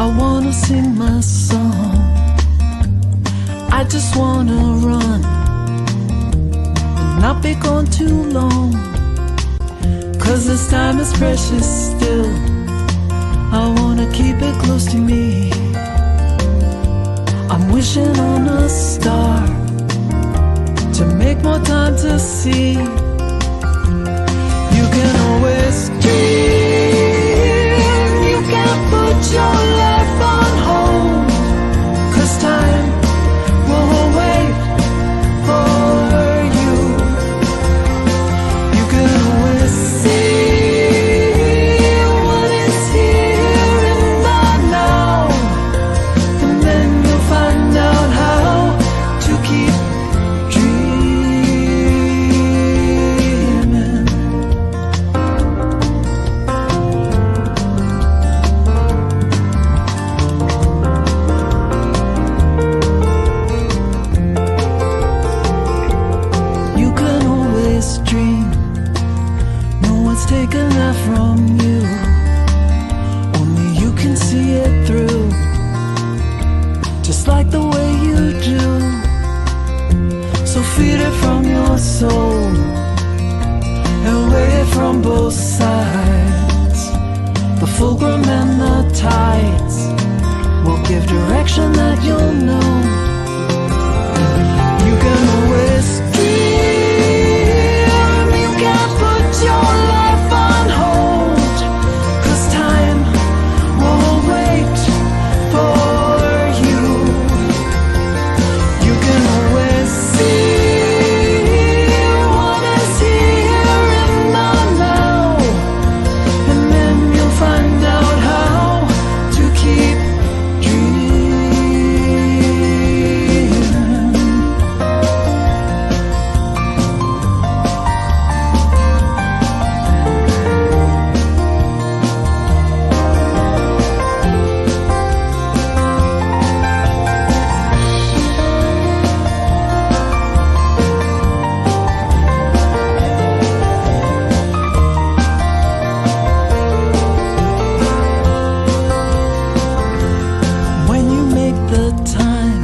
I wanna sing my song. I just wanna run and not be gone too long, 'cause this time is precious still. I wanna keep it close to me. I'm wishing on a star to make more time to see. You can always dream. You can't put your life on hold, 'cause time won't wait for you. You can always see what is here in the now, and then you'll find out how to keep dreaming. You can always dream. No one's taken that from you. Only you can see it through, just like the way you do. So feed it from your soul and weigh it from both sides. The fulcrum and the tides will give direction that you'll know. You can always dream. You can't put your life on hold, 'cause time won't wait for you. You can always see what is here in the now, and then you'll find out how to keep dreaming. When you make the time,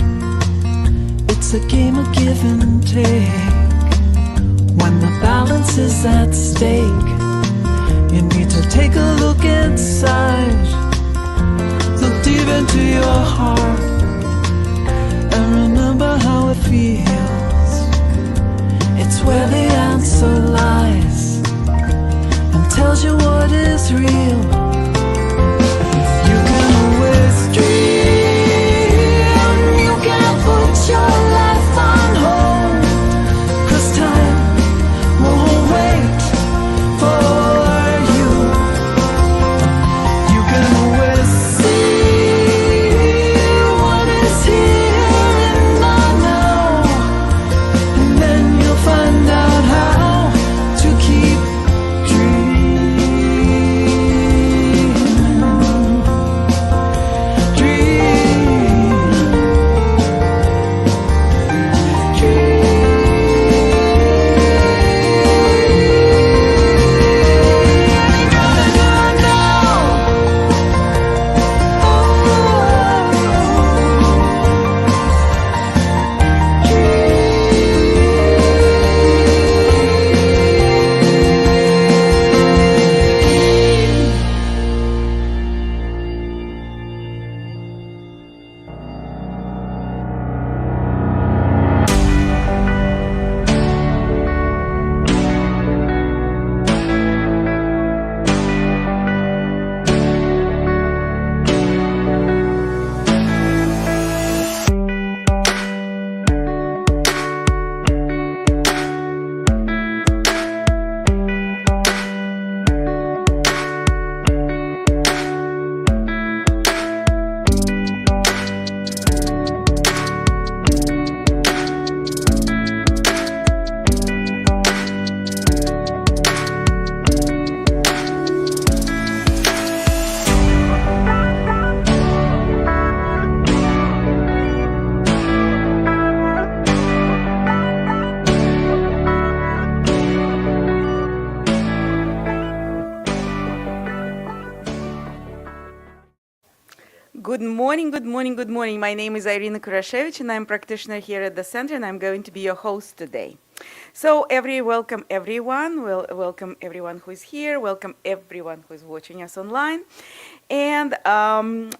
it's a game of give and take. When the balance is at stake, you need to take a look inside. Look deep into your heart and remember how it feels. It's where the answer lies and tells you what is real. You can always dream. You can't put your life on hold, 'cause time won't wait for you. Good morning, good morning, good morning. My name is Kurasiewicz, and I'm a practitioner here at the center, and I'm going to be your host today. So, welcome everyone. Welcome everyone who is here. Welcome everyone who is watching us online. And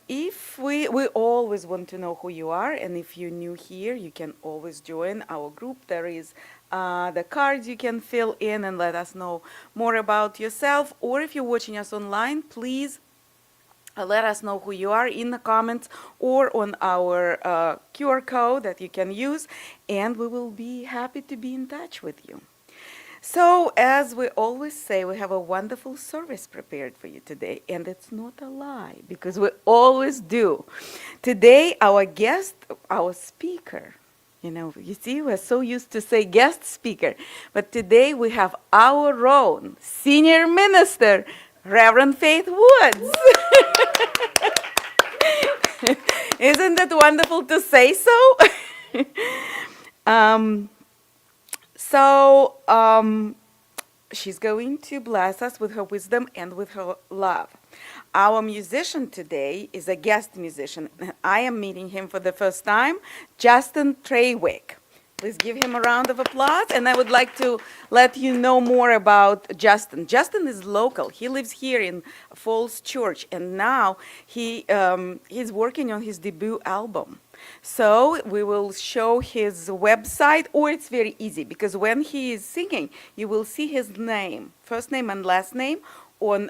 if we always want to know who you are, and if you're new here, you can always join our group. There is the cards you can fill in and let us know more about yourself. Or if you're watching us online, please let us know who you are in the comments or on our QR code that you can use, and we will be happy to be in touch with you. So, as we always say, we have a wonderful service prepared for you today, and it's not a lie, because we always do. Today, our guest, our speaker, you see, we're so used to say guest speaker, but today we have our own senior minister, Reverend Faith Woods. Isn't that wonderful to say so? She's going to bless us with her wisdom and with her love. Our musician today is a guest musician. I am meeting him for the first time, Justin Treywick. Please give him a round of applause. And I would like to let you know more about Justin. Justin is local. He lives here in Falls Church, and now he's working on his debut album. So we will show his website, or it's very easy, because when he is singing, you will see his name, first name and last name, on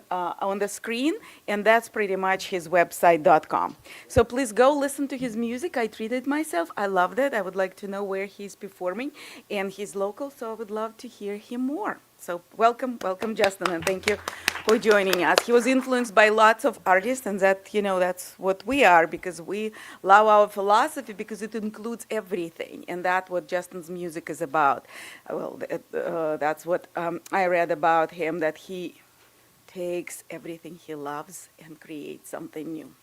the screen, and that's pretty much his website.com. So please go listen to his music. I treated myself. I loved it. I would like to know where he's performing, and he's local, so I would love to hear him more. So welcome, Justin, and thank you for joining us. He was influenced by lots of artists, and that's what we are, because we love our philosophy, because it includes everything, and that's what Justin's music is about. That's what I read about him, that he takes everything he loves and creates something new.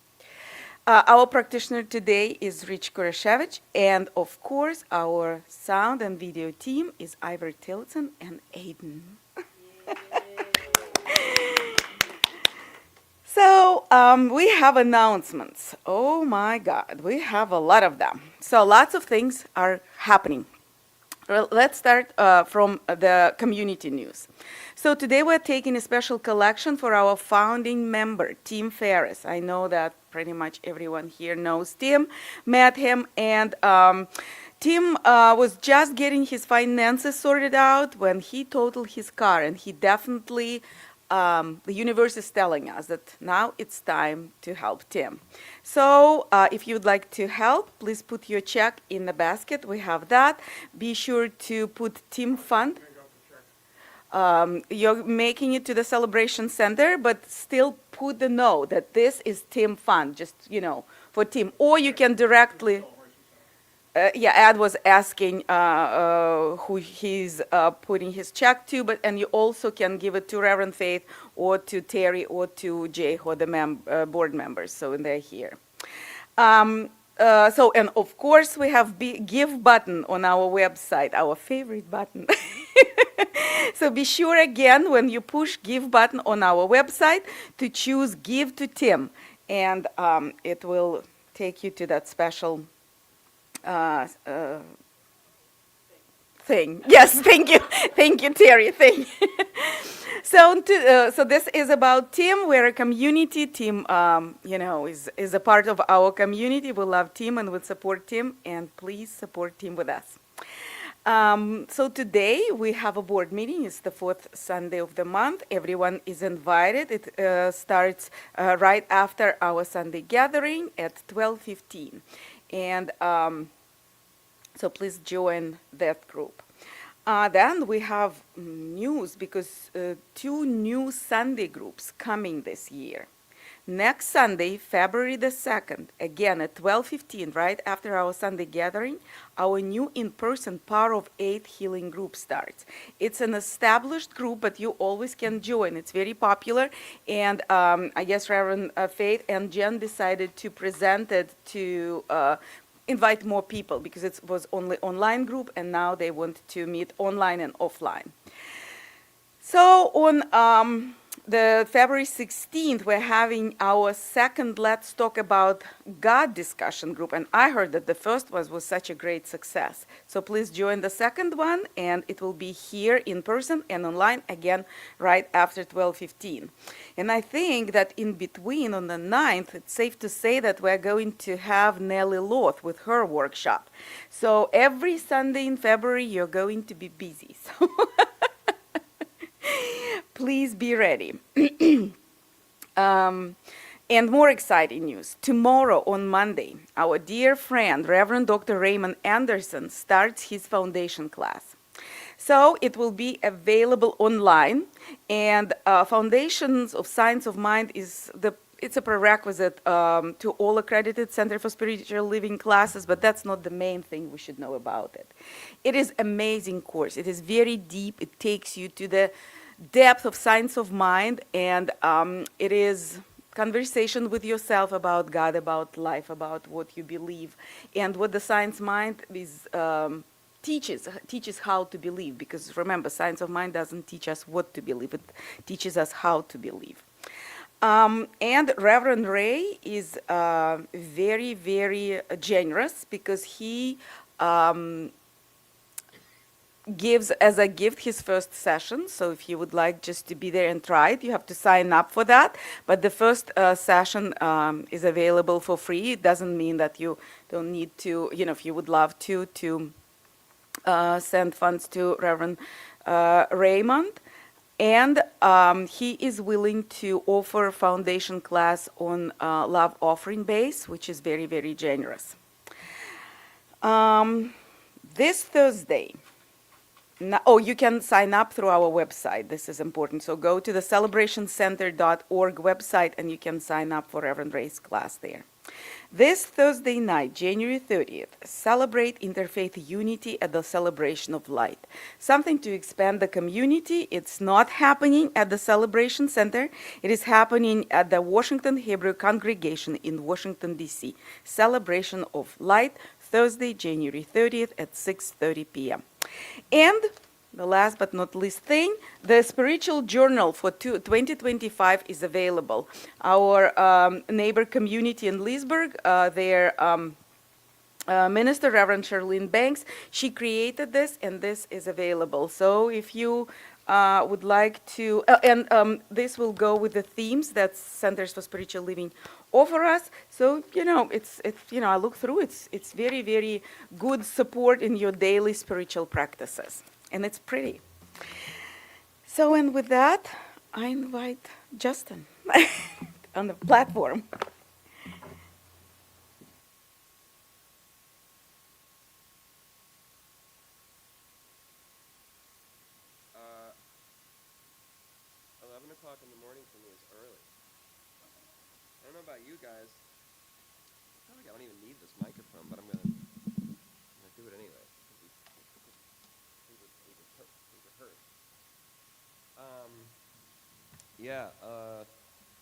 Our practitioner today is Rich Kurasiewicz, and of course our sound and video team is Ivor Tillotson and Aiden. So we have announcements. Oh my God, we have a lot of them. So lots of things are happening. Well, let's start from the community news. So today we're taking a special collection for our founding member, Tim Ferriss. I know that pretty much everyone here knows Tim, met him, and Tim was just getting his finances sorted out when he totaled his car, and he definitely, the universe is telling us that now it's time to help Tim. So if you'd like to help, please put your check in the basket. We have that. Be sure to put Tim Fund. You're making it to the Celebration Center, but still put the note that this is Tim Fund, just, for Tim. Or you can directly... Ed was asking who he's putting his check to, and you also can give it to Reverend Faith or to Terry or to Jay, who are the board members, so they're here. And of course, we have give button on our website, our favorite button. So be sure again, when you push give button on our website, to choose Give to Tim, and it will take you to that special thing. Yes, thank you, Terry. Thank you. So this is about Tim. We're a community. Tim, is a part of our community. We love Tim and we support Tim, and please support Tim with us. So today we have a board meeting. It's the fourth Sunday of the month. Everyone is invited. It starts right after our Sunday gathering at 12:15. And so please join that group. Then we have news, because 2 new Sunday groups coming this year. Next Sunday, February the 2nd, again at 12:15, right after our Sunday gathering, our new in-person Power of 8 healing group starts. It's an established group, but you always can join. It's very popular, and I guess Reverend Faith and Jen decided to present it to invite more people, because it was only online group, and now they want to meet online and offline. So on the February 16th, we're having our second Let's Talk About God discussion group, and I heard that the first was such a great success. So please join the second one, and it will be here in person and online again right after 12:15. And I think that in between, on the 9th, it's safe to say that we're going to have Nellie Loth with her workshop. So every Sunday in February, you're going to be busy. So please be ready. And more exciting news. Tomorrow on Monday, our dear friend, Reverend Dr. Raymond Anderson, starts his foundation class. So it will be available online, and Foundations of Science of Mind it's a prerequisite to all accredited Center for Spiritual Living classes, but that's not the main thing we should know about it. It is an amazing course. It is very deep. It takes you to the depth of science of mind, and it is conversation with yourself about God, about life, about what you believe, and what the science mind is teaches how to believe. Because remember, science of mind doesn't teach us what to believe; it teaches us how to believe. And Reverend Ray is very, very generous, because he gives as a gift his first session. So if you would like just to be there and try it, you have to sign up for that. But the first session is available for free. It doesn't mean that you don't need to, if you would love to send funds to Reverend Raymond. And he is willing to offer a foundation class on love offering base, which is very, very generous. This Thursday, you can sign up through our website. This is important. So go to the celebrationcenter.org website, and you can sign up for Reverend Ray's class there. This Thursday night, January 30th, celebrate interfaith unity at the Celebration of Light. Something to expand the community. It's not happening at the Celebration Center. It is happening at the Washington Hebrew Congregation in Washington, D.C. Celebration of Light, Thursday, January 30th at 6:30 p.m. And the last but not least thing, the spiritual journal for 2025 is available. Our neighbor community in Leesburg, their minister, Reverend Charlene Banks, she created this, and this is available. So if you would like to, this will go with the themes that Centers for Spiritual Living offer us. So, it's I look through, it's very, very good support in your daily spiritual practices. And it's pretty. So, and with that, I invite Justin on the platform. O'clock in the morning for me is early. I don't know about you guys. I feel like I don't even need this microphone, but I'm gonna do it anyway. Things are heard.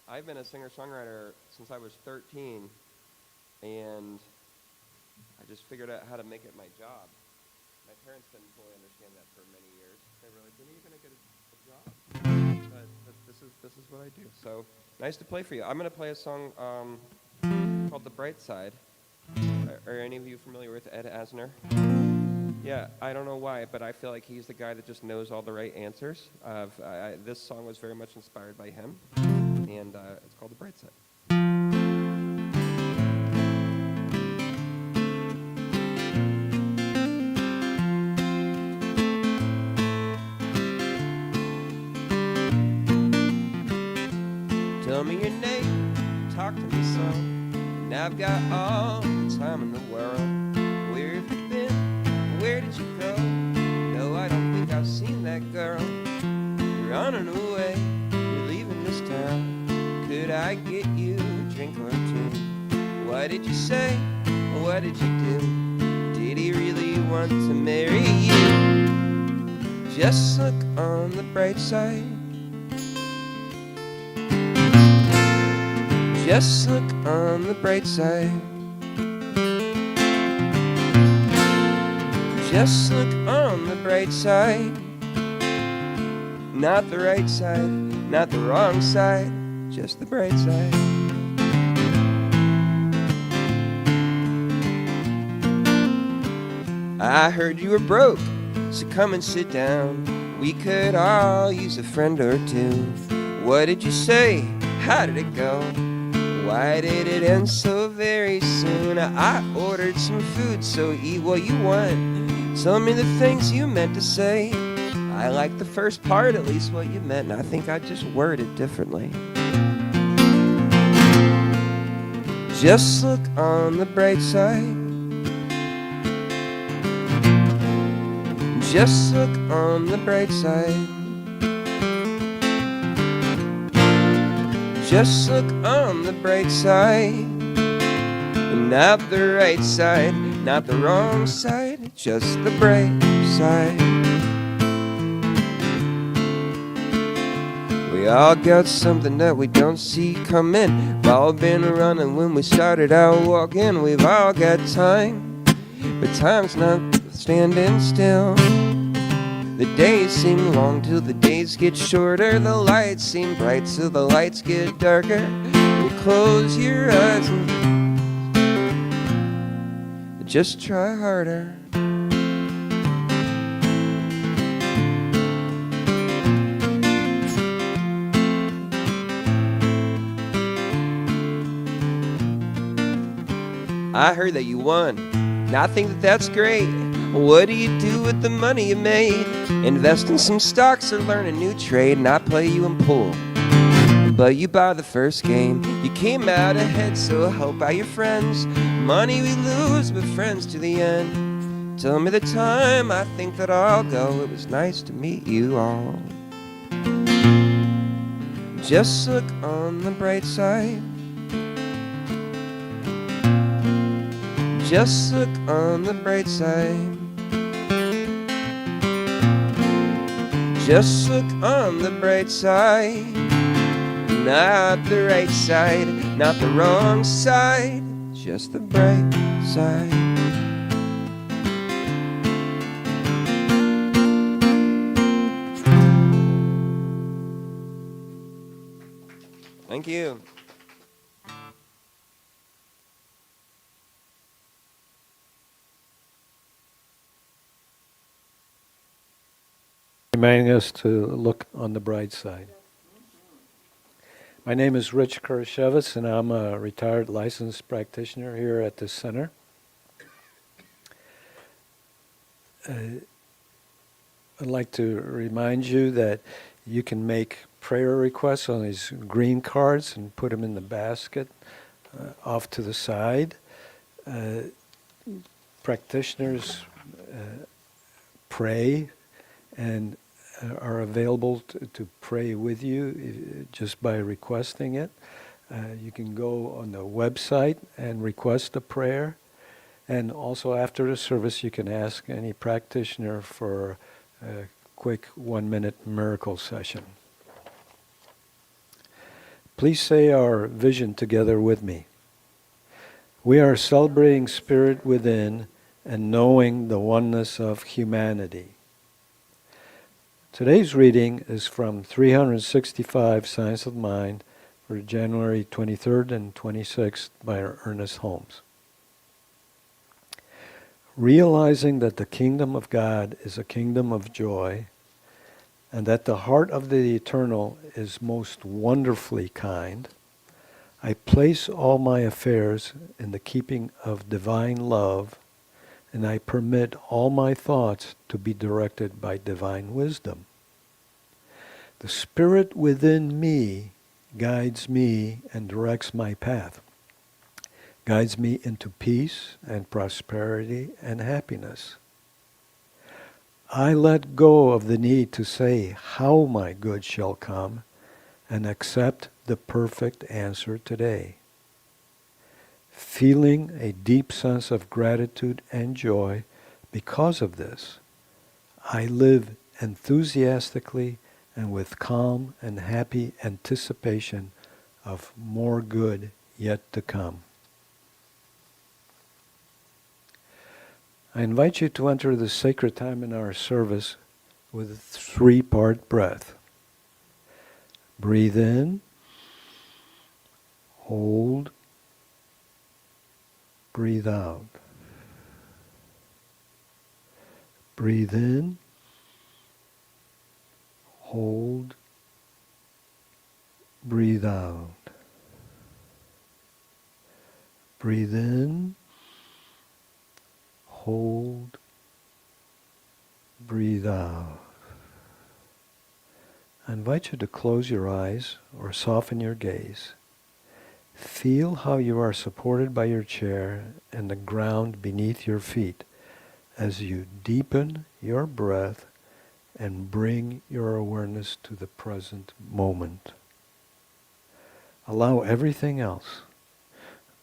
I've been a singer-songwriter since I was 13, and I just figured out how to make it my job. My parents didn't fully understand that for many years. They were like, when are you going to get a job? But this is what I do. So nice to play for you. I'm going to play a song called The Bright Side. Are any of you familiar with Ed Asner? Yeah, I don't know why, but I feel like he's the guy that just knows all the right answers. This song was very much inspired by him, and it's called The Bright Side. Tell me your name, talk to me so, and I've got all the time in the world. Where have you been? Where did you go? No, I don't think I've seen that girl. You're running away, you're leaving this town. Could I get you a drink or two? What did you say? What did you do? Did he really want to marry you? Just look on the bright side. Just look on the bright side. Just look on the bright side. Not the right side, not the wrong side, just the bright side. I heard you were broke, so come and sit down. We could all use a friend or two. What did you say? How did it go? Why did it end so very soon? I ordered some food, so eat what you want. Tell me the things you meant to say. I like the first part, at least what you meant, and I think I just worded differently. Just look on the bright side. Just look on the bright side. Just look on the bright side. Not the right side, not the wrong side, just the bright side. We all got something that we don't see coming. We've all been running when we started out walking. We've all got time, but time's not standing still. The days seem long till the days get shorter. The lights seem bright till the lights get darker. You close your eyes and just try harder. I heard that you won, and I think that that's great. What do you do with the money you made? Invest in some stocks or learn a new trade, and I play you in pool. But you buy the first game, you came out ahead, so help out your friends. Money we lose, but friends to the end. Tell me the time, I think that I'll go. It was nice to meet you all. Just look on the bright side. Just look on the bright side. Just look on the bright side. Not the right side, not the wrong side, just the bright side. Thank you. Reminding us to look on the bright side. My name is Rich Kurasiewicz, and I'm a retired licensed practitioner here at this center. I'd like to remind you that you can make prayer requests on these green cards and put them in the basket off to the side. Practitioners pray and are available to pray with you just by requesting it. You can go on the website and request a prayer. And also after the service, you can ask any practitioner for a quick 1-minute miracle session. Please say our vision together with me. We are celebrating spirit within and knowing the oneness of humanity. Today's reading is from 365 Science of Mind for January 23rd and 26th by Ernest Holmes. Realizing that the kingdom of God is a kingdom of joy, and that the heart of the eternal is most wonderfully kind, I place all my affairs in the keeping of divine love, and I permit all my thoughts to be directed by divine wisdom. The spirit within me guides me and directs my path, guides me into peace and prosperity and happiness. I let go of the need to say how my good shall come and accept the perfect answer today. Feeling a deep sense of gratitude and joy because of this, I live enthusiastically and with calm and happy anticipation of more good yet to come. I invite you to enter the sacred time in our service with a 3-part breath. Breathe in, hold, breathe out. Breathe in, hold, breathe out. Breathe in, hold, breathe out. I invite you to close your eyes or soften your gaze. Feel how you are supported by your chair and the ground beneath your feet as you deepen your breath and bring your awareness to the present moment. Allow everything else,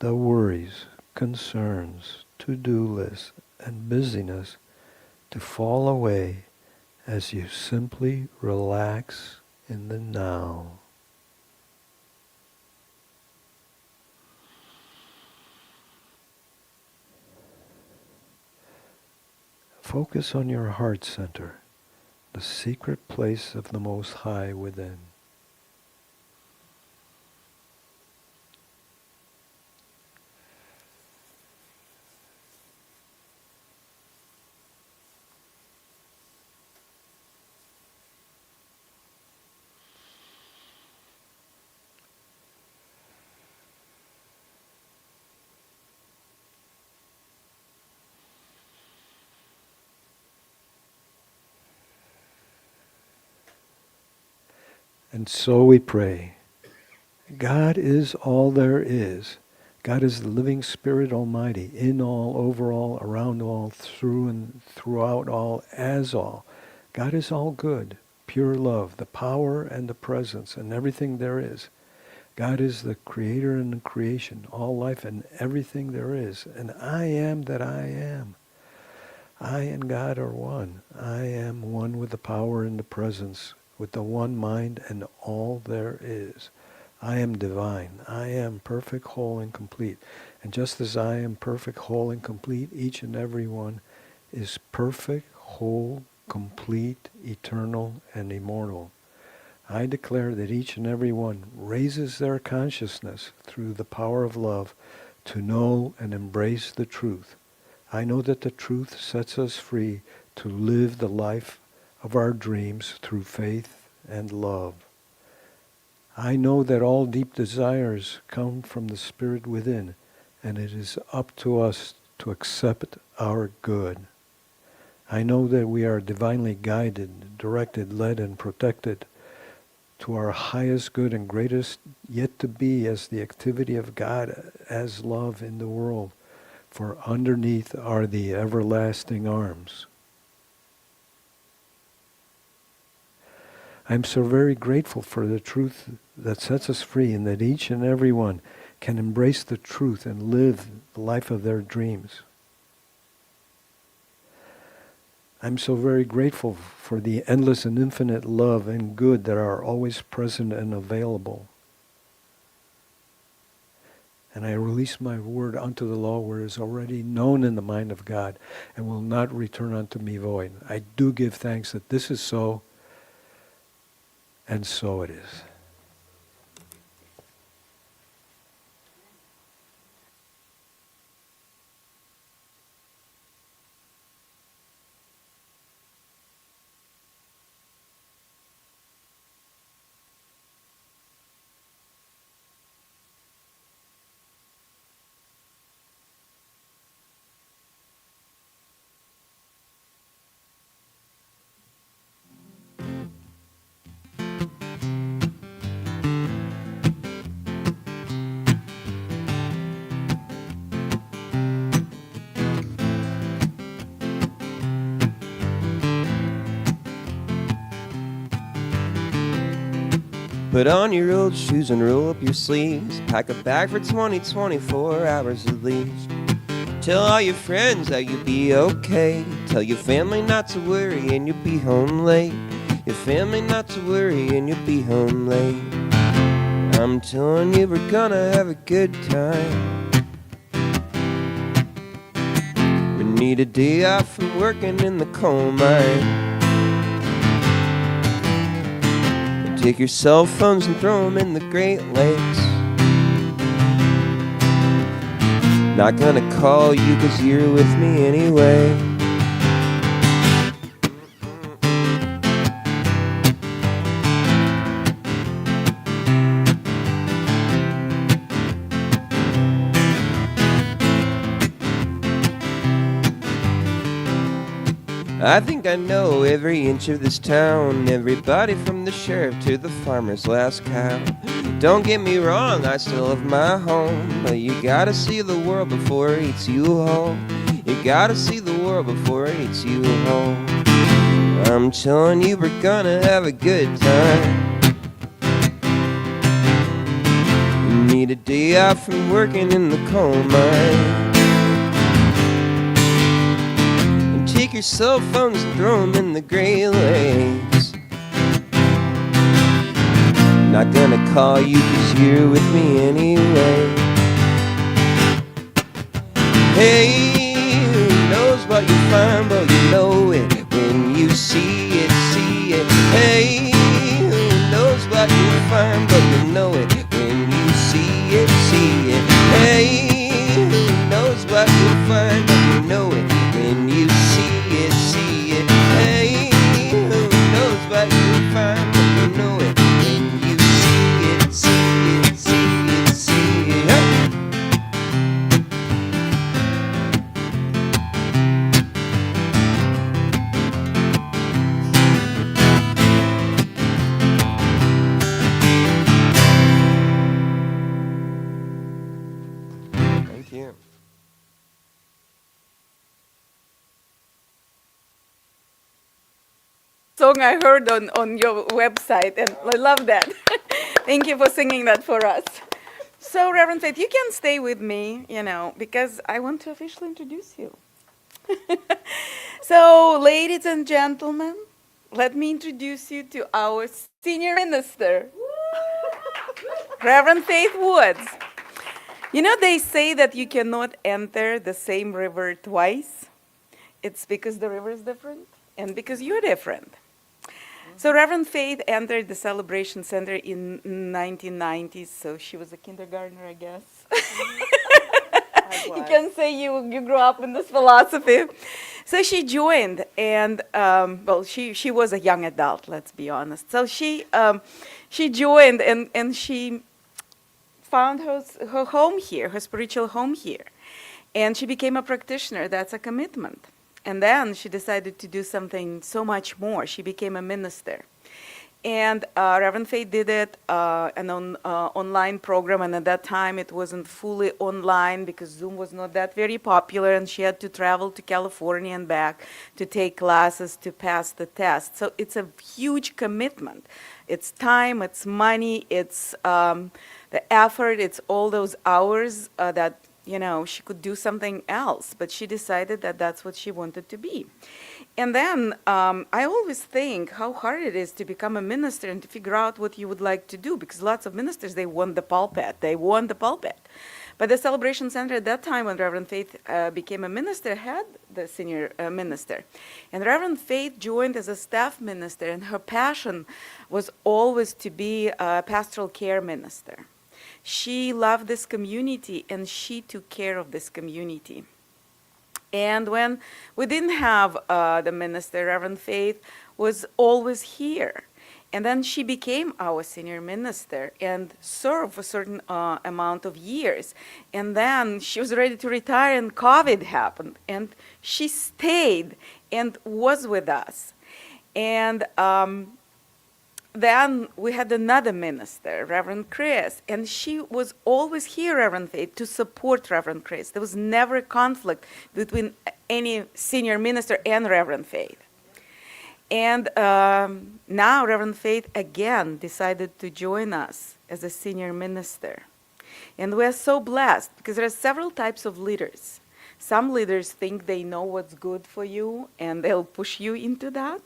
the worries, concerns, to-do lists, and busyness to fall away as you simply relax in the now. Focus on your heart center, the secret place of the Most High within. And so we pray. God is all there is. God is the living Spirit Almighty, in all, over all, around all, through and throughout all, as all. God is all good, pure love, the power and the presence and everything there is. God is the creator and the creation, all life and everything there is. And I am that I am. I and God are one. I am one with the power and the presence, with the one mind and all there is. I am divine. I am perfect, whole, and complete. And just as I am perfect, whole, and complete, each and every one is perfect, whole, complete, eternal, and immortal. I declare that each and every one raises their consciousness through the power of love to know and embrace the truth. I know that the truth sets us free to live the life of our dreams through faith and love. I know that all deep desires come from the Spirit within, and it is up to us to accept our good. I know that we are divinely guided, directed, led, and protected to our highest good and greatest yet to be as the activity of God as love in the world, for underneath are the everlasting arms. I'm so very grateful for the truth that sets us free, and that each and every one can embrace the truth and live the life of their dreams. I'm so very grateful for the endless and infinite love and good that are always present and available. And I release my word unto the law where it is already known in the mind of God and will not return unto me void. I do give thanks that this is so, and so it is. Put on your old shoes and roll up your sleeves. Pack a bag for 24 hours at least. Tell all your friends that you'll be okay. Tell your family not to worry and you'll be home late. Your family not to worry and you'll be home late. I'm telling you we're gonna have a good time. We need a day off from working in the coal mine. Take your cell phones and throw them in the Great Lakes. Not gonna call you 'cause you're with me anyway. I think I know every inch of this town, everybody from the sheriff to the farmer's last cow. Don't get me wrong, I still have my home, but you gotta see the world before it eats you whole. You gotta see the world before it eats you whole. I'm telling you, we're gonna have a good time. You need a day off from working in the coal mine. Take your cell phones and throw them in the Great Lakes. Not gonna call you 'cause you're with me anyway. Hey, who knows what you find, but you know it when you see it, see it. Hey, who knows what you find, but you know it when you see it, see it. Hey, who knows what you find, but you know it when you see it, see it. Hey, who knows what you find, but you know it when you see it, see it, see it, see it. Hey. Thank you. Song I heard on your website, and I love that. Thank you for singing that for us. So, Reverend Faith, you can stay with me, because I want to officially introduce you. So, ladies and gentlemen, let me introduce you to our senior minister, Reverend Faith Woods. They say that you cannot enter the same river twice. It's because the river is different and because you're different. So Reverend Faith entered the Celebration Center in 1990s, so she was a kindergartner, I guess. You can say you grew up in this philosophy. So she joined, and she was a young adult, let's be honest. So she joined, and she found her home here, her spiritual home here. And she became a practitioner. That's a commitment. And then she decided to do something so much more. She became a minister. And Reverend Faith did it an online program, and at that time it wasn't fully online because Zoom was not that very popular, and she had to travel to California and back to take classes to pass the test. So it's a huge commitment. It's time, it's money, it's the effort, it's all those hours that she could do something else, but she decided that that's what she wanted to be. And then I always think how hard it is to become a minister and to figure out what you would like to do, because lots of ministers, they want the pulpit. But the Celebration Center at that time, when Reverend Faith became a minister, had the senior minister. And Reverend Faith joined as a staff minister, and her passion was always to be a pastoral care minister. She loved this community, and she took care of this community. And when we didn't have the minister, Reverend Faith was always here. And then she became our senior minister and served for a certain amount of years. And then she was ready to retire, and COVID happened. And she stayed and was with us. And then we had another minister, Reverend Chris, and she was always here, Reverend Faith, to support Reverend Chris. There was never a conflict between any senior minister and Reverend Faith. And now Reverend Faith again decided to join us as a senior minister. And we're so blessed because there are several types of leaders. Some leaders think they know what's good for you, and they'll push you into that.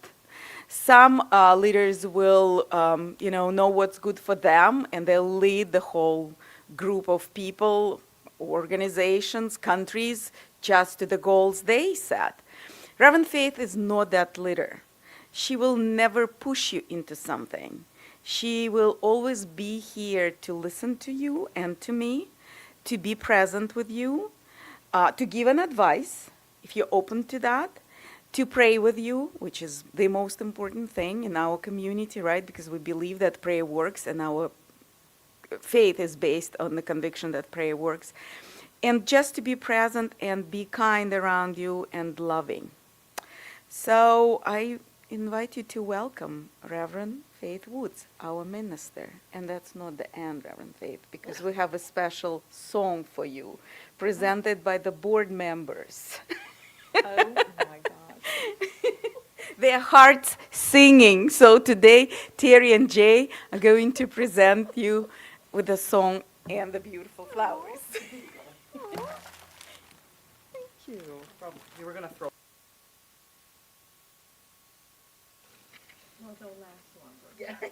Some leaders will, know what's good for them, and they'll lead the whole group of people, organizations, countries, just to the goals they set. Reverend Faith is not that leader. She will never push you into something. She will always be here to listen to you and to me, to be present with you, to give an advice, if you're open to that, to pray with you, which is the most important thing in our community, right? Because we believe that prayer works, and our faith is based on the conviction that prayer works. And just to be present and be kind around you and loving. So I invite you to welcome Reverend Faith Woods, our minister. And that's not the end, Reverend Faith, because we have a special song for you, presented by the board members. Oh my gosh. Their hearts singing. So today, Terry and Jay are going to present you with the song and the beautiful flowers. Thank you. You were going to throw. Well, the last one. Yeah. Do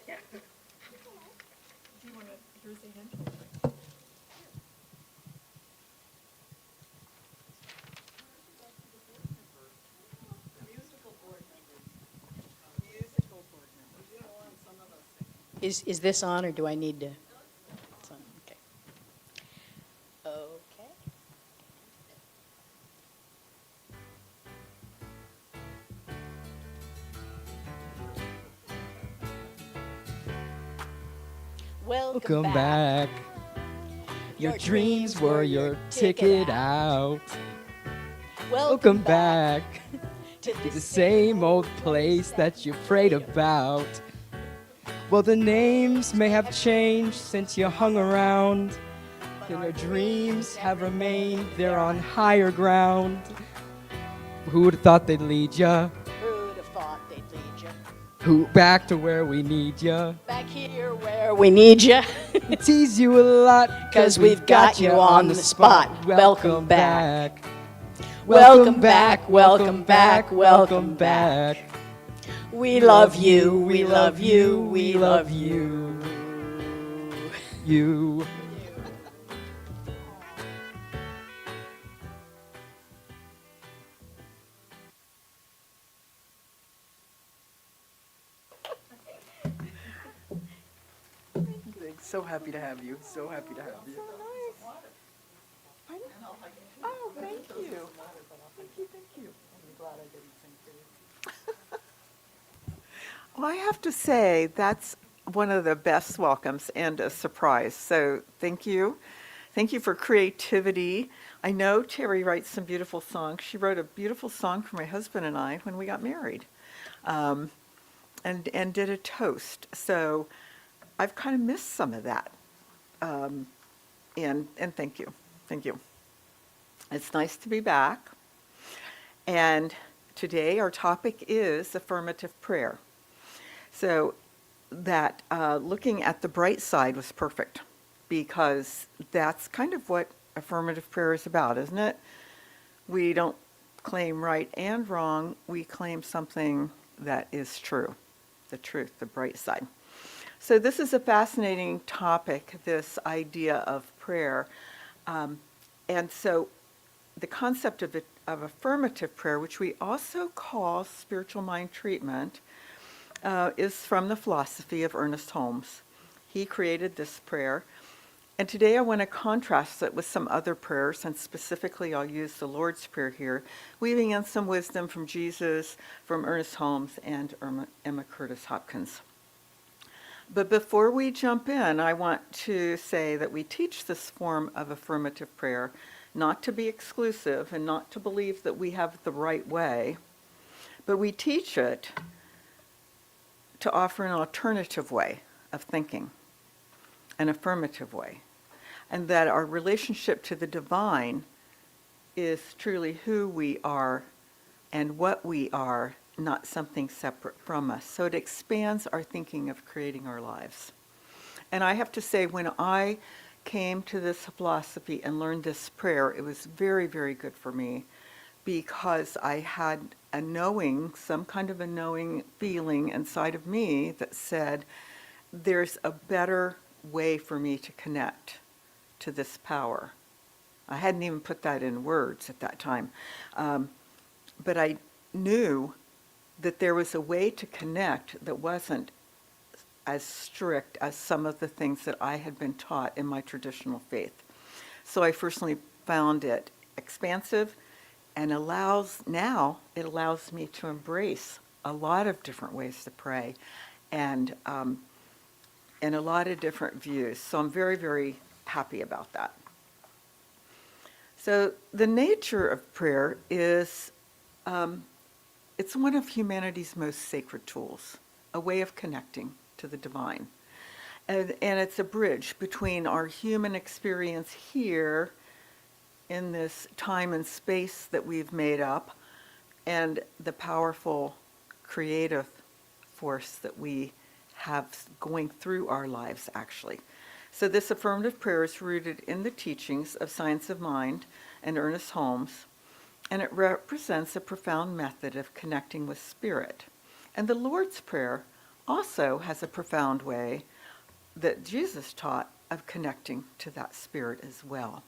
you want to, here's a hint. Is this on, or do I need to? It's on, okay. Okay. Welcome back. Your dreams were your ticket out. Welcome Welcome back to to the same old place that you prayed about. Well, the names may have changed since you hung around, and your dreams have remained there on higher ground. Who would have thought they'd lead ya? Who'd have thought they'd lead you Who back to where we need ya? back here where we need you? We tease you a lot 'Cause we've got you on the spot. Welcome back. Welcome back, welcome back, welcome back. We love you, we love you, we love you. You. So happy to have you. So happy to have you. Oh, thank you. Thank you. I'm glad I didn't sing for you. Well, I have to say, that's one of the best welcomes and a surprise. So thank you. Thank you for creativity. I know Terry writes some beautiful songs. She wrote a beautiful song for my husband and I when we got married, and did a toast. So I've kind of missed some of that. And thank you. Thank you. It's nice to be back. And today our topic is affirmative prayer. So that looking at the bright side was perfect, because that's kind of what affirmative prayer is about, isn't it? We don't claim right and wrong. We claim something that is true, the truth, the bright side. So this is a fascinating topic, this idea of prayer. And so the concept of affirmative prayer, which we also call spiritual mind treatment, is from the philosophy of Ernest Holmes. He created this prayer. And today I want to contrast it with some other prayers, and specifically I'll use the Lord's Prayer here, weaving in some wisdom from Jesus, from Ernest Holmes, and Emma Curtis Hopkins. But before we jump in, I want to say that we teach this form of affirmative prayer not to be exclusive and not to believe that we have the right way, but we teach it to offer an alternative way of thinking, an affirmative way, and that our relationship to the divine is truly who we are and what we are, not something separate from us. So it expands our thinking of creating our lives. And I have to say, when I came to this philosophy and learned this prayer, it was very, very good for me, because I had a knowing, some kind of a knowing feeling inside of me that said, there's a better way for me to connect to this power. I hadn't even put that in words at that time. But I knew that there was a way to connect that wasn't as strict as some of the things that I had been taught in my traditional faith. So I personally found it expansive and it allows me to embrace a lot of different ways to pray and a lot of different views. So I'm very, very happy about that. So the nature of prayer is, it's one of humanity's most sacred tools, a way of connecting to the divine. And it's a bridge between our human experience here in this time and space that we've made up and the powerful creative force that we have going through our lives, actually. So this affirmative prayer is rooted in the teachings of Science of Mind and Ernest Holmes, and it represents a profound method of connecting with spirit. And the Lord's Prayer also has a profound way that Jesus taught of connecting to that spirit as well.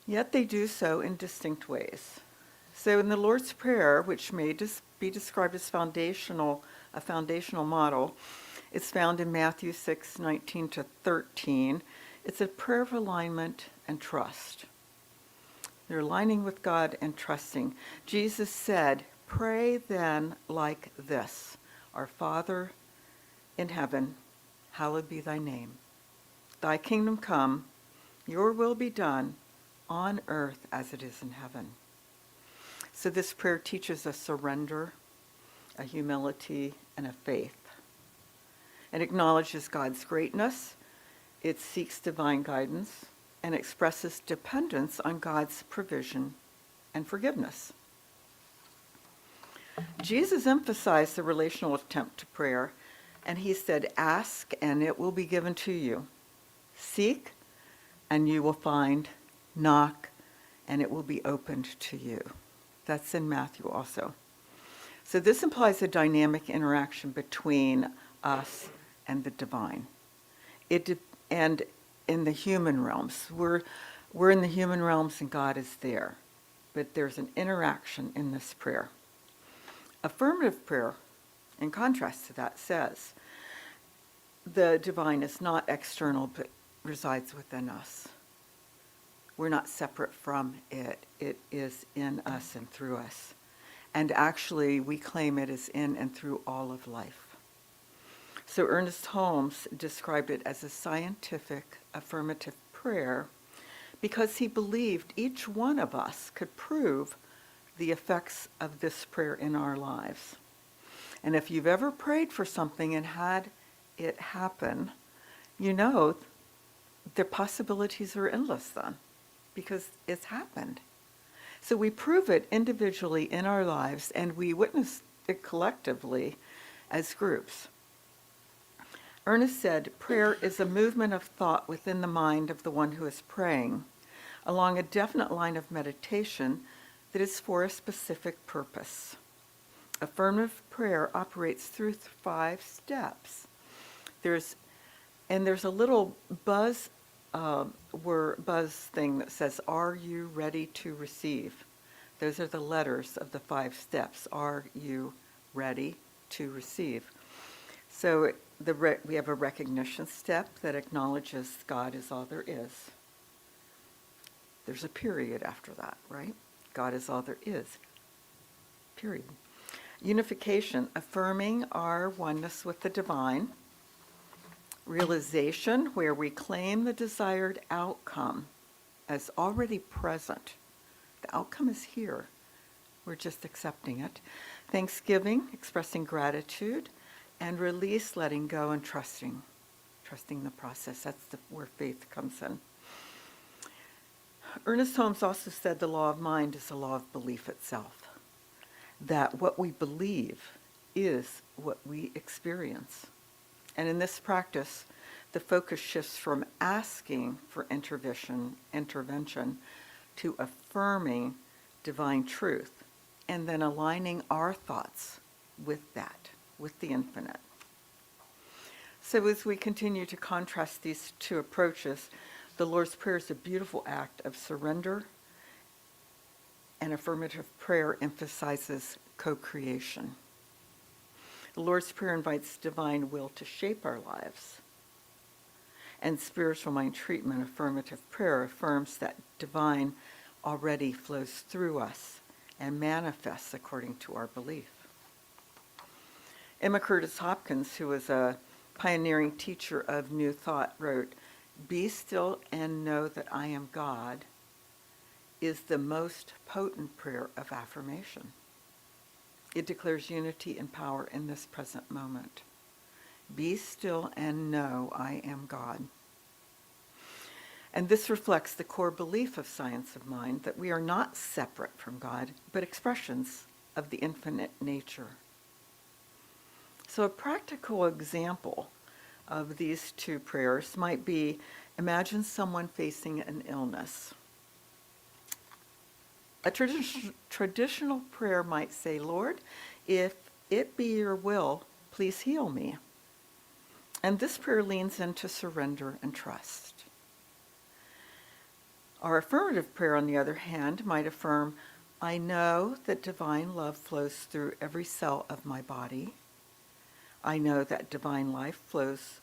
Yet they do so in distinct ways. So in the Lord's Prayer, which may be described as a foundational model, it's found in Matthew 6:19-13. It's a prayer of alignment and trust. They're aligning with God and trusting. Jesus said, "Pray then like this, Our Father in heaven, hallowed be thy name. Thy kingdom come, your will be done on earth as it is in heaven." So this prayer teaches a surrender, a humility, and a faith. It acknowledges God's greatness, it seeks divine guidance, and expresses dependence on God's provision and forgiveness. Jesus emphasized the relational attempt to prayer, and he said, "Ask, and it will be given to you. Seek, and you will find. Knock, and it will be opened to you." That's in Matthew also. So this implies a dynamic interaction between us and the divine. And in the human realms. We're in the human realms and God is there. But there's an interaction in this prayer. Affirmative prayer, in contrast to that, says the divine is not external but resides within us. We're not separate from it. It is in us and through us. And actually, we claim it is in and through all of life. So Ernest Holmes described it as a scientific affirmative prayer because he believed each one of us could prove the effects of this prayer in our lives. And if you've ever prayed for something and had it happen, you know the possibilities are endless then, because it's happened. So we prove it individually in our lives, and we witness it collectively as groups. Ernest said, "Prayer is a movement of thought within the mind of the one who is praying, along a definite line of meditation that is for a specific purpose. Affirmative prayer operates through 5 steps. There's a little buzz thing that says, "Are you ready to receive?" Those are the letters of the 5 steps. Are you ready to receive? So we have a recognition step that acknowledges God is all there is. There's a period after that, right? God is all there is. Period. Unification, affirming our oneness with the divine. Realization, where we claim the desired outcome as already present. The outcome is here. We're just accepting it. Thanksgiving, expressing gratitude. And release, letting go, and trusting the process. That's where faith comes in. Ernest Holmes also said the law of mind is the law of belief itself. That what we believe is what we experience. And in this practice, the focus shifts from asking for intervention to affirming divine truth, and then aligning our thoughts with that, with the infinite. So as we continue to contrast these 2 approaches, the Lord's Prayer is a beautiful act of surrender, and affirmative prayer emphasizes co-creation. The Lord's Prayer invites divine will to shape our lives. And spiritual mind treatment, affirmative prayer, affirms that divine already flows through us and manifests according to our belief. Emma Curtis Hopkins, who was a pioneering teacher of New Thought, wrote, "Be still and know that I am God" is the most potent prayer of affirmation. It declares unity and power in this present moment. Be still and know I am God. And this reflects the core belief of science of mind that we are not separate from God, but expressions of the infinite nature. So a practical example of these two prayers might be, imagine someone facing an illness. A traditional prayer might say, Lord, if it be your will, please heal me. And this prayer leans into surrender and trust. Our affirmative prayer, on the other hand, might affirm, I know that divine love flows through every cell of my body. I know that divine life flows.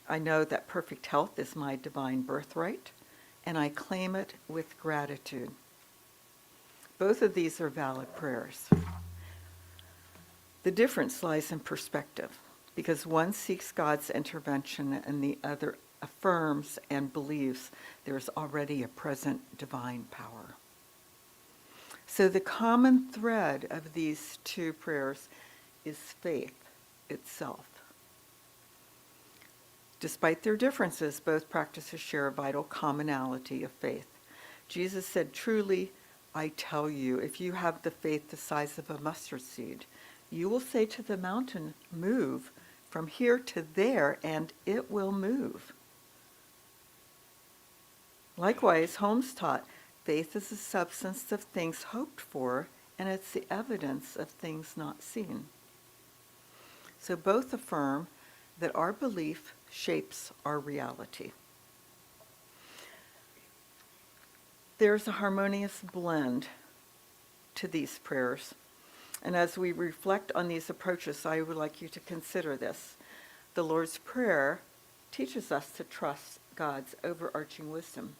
I know that perfect health is my divine birthright, and I claim it with gratitude. Both of these are valid prayers. The difference lies in perspective, because one seeks God's intervention and the other affirms and believes there is already a present divine power. So the common thread of these two prayers is faith itself. Despite their differences, both practices share a vital commonality of faith. Jesus said, truly, I tell you, if you have the faith the size of a mustard seed, you will say to the mountain, move from here to there, and it will move. Likewise, Holmes taught, faith is the substance of things hoped for, and it's the evidence of things not seen. So both affirm that our belief shapes our reality. There's a harmonious blend to these prayers. And as we reflect on these approaches, I would like you to consider this. The Lord's Prayer teaches us to trust God's overarching wisdom,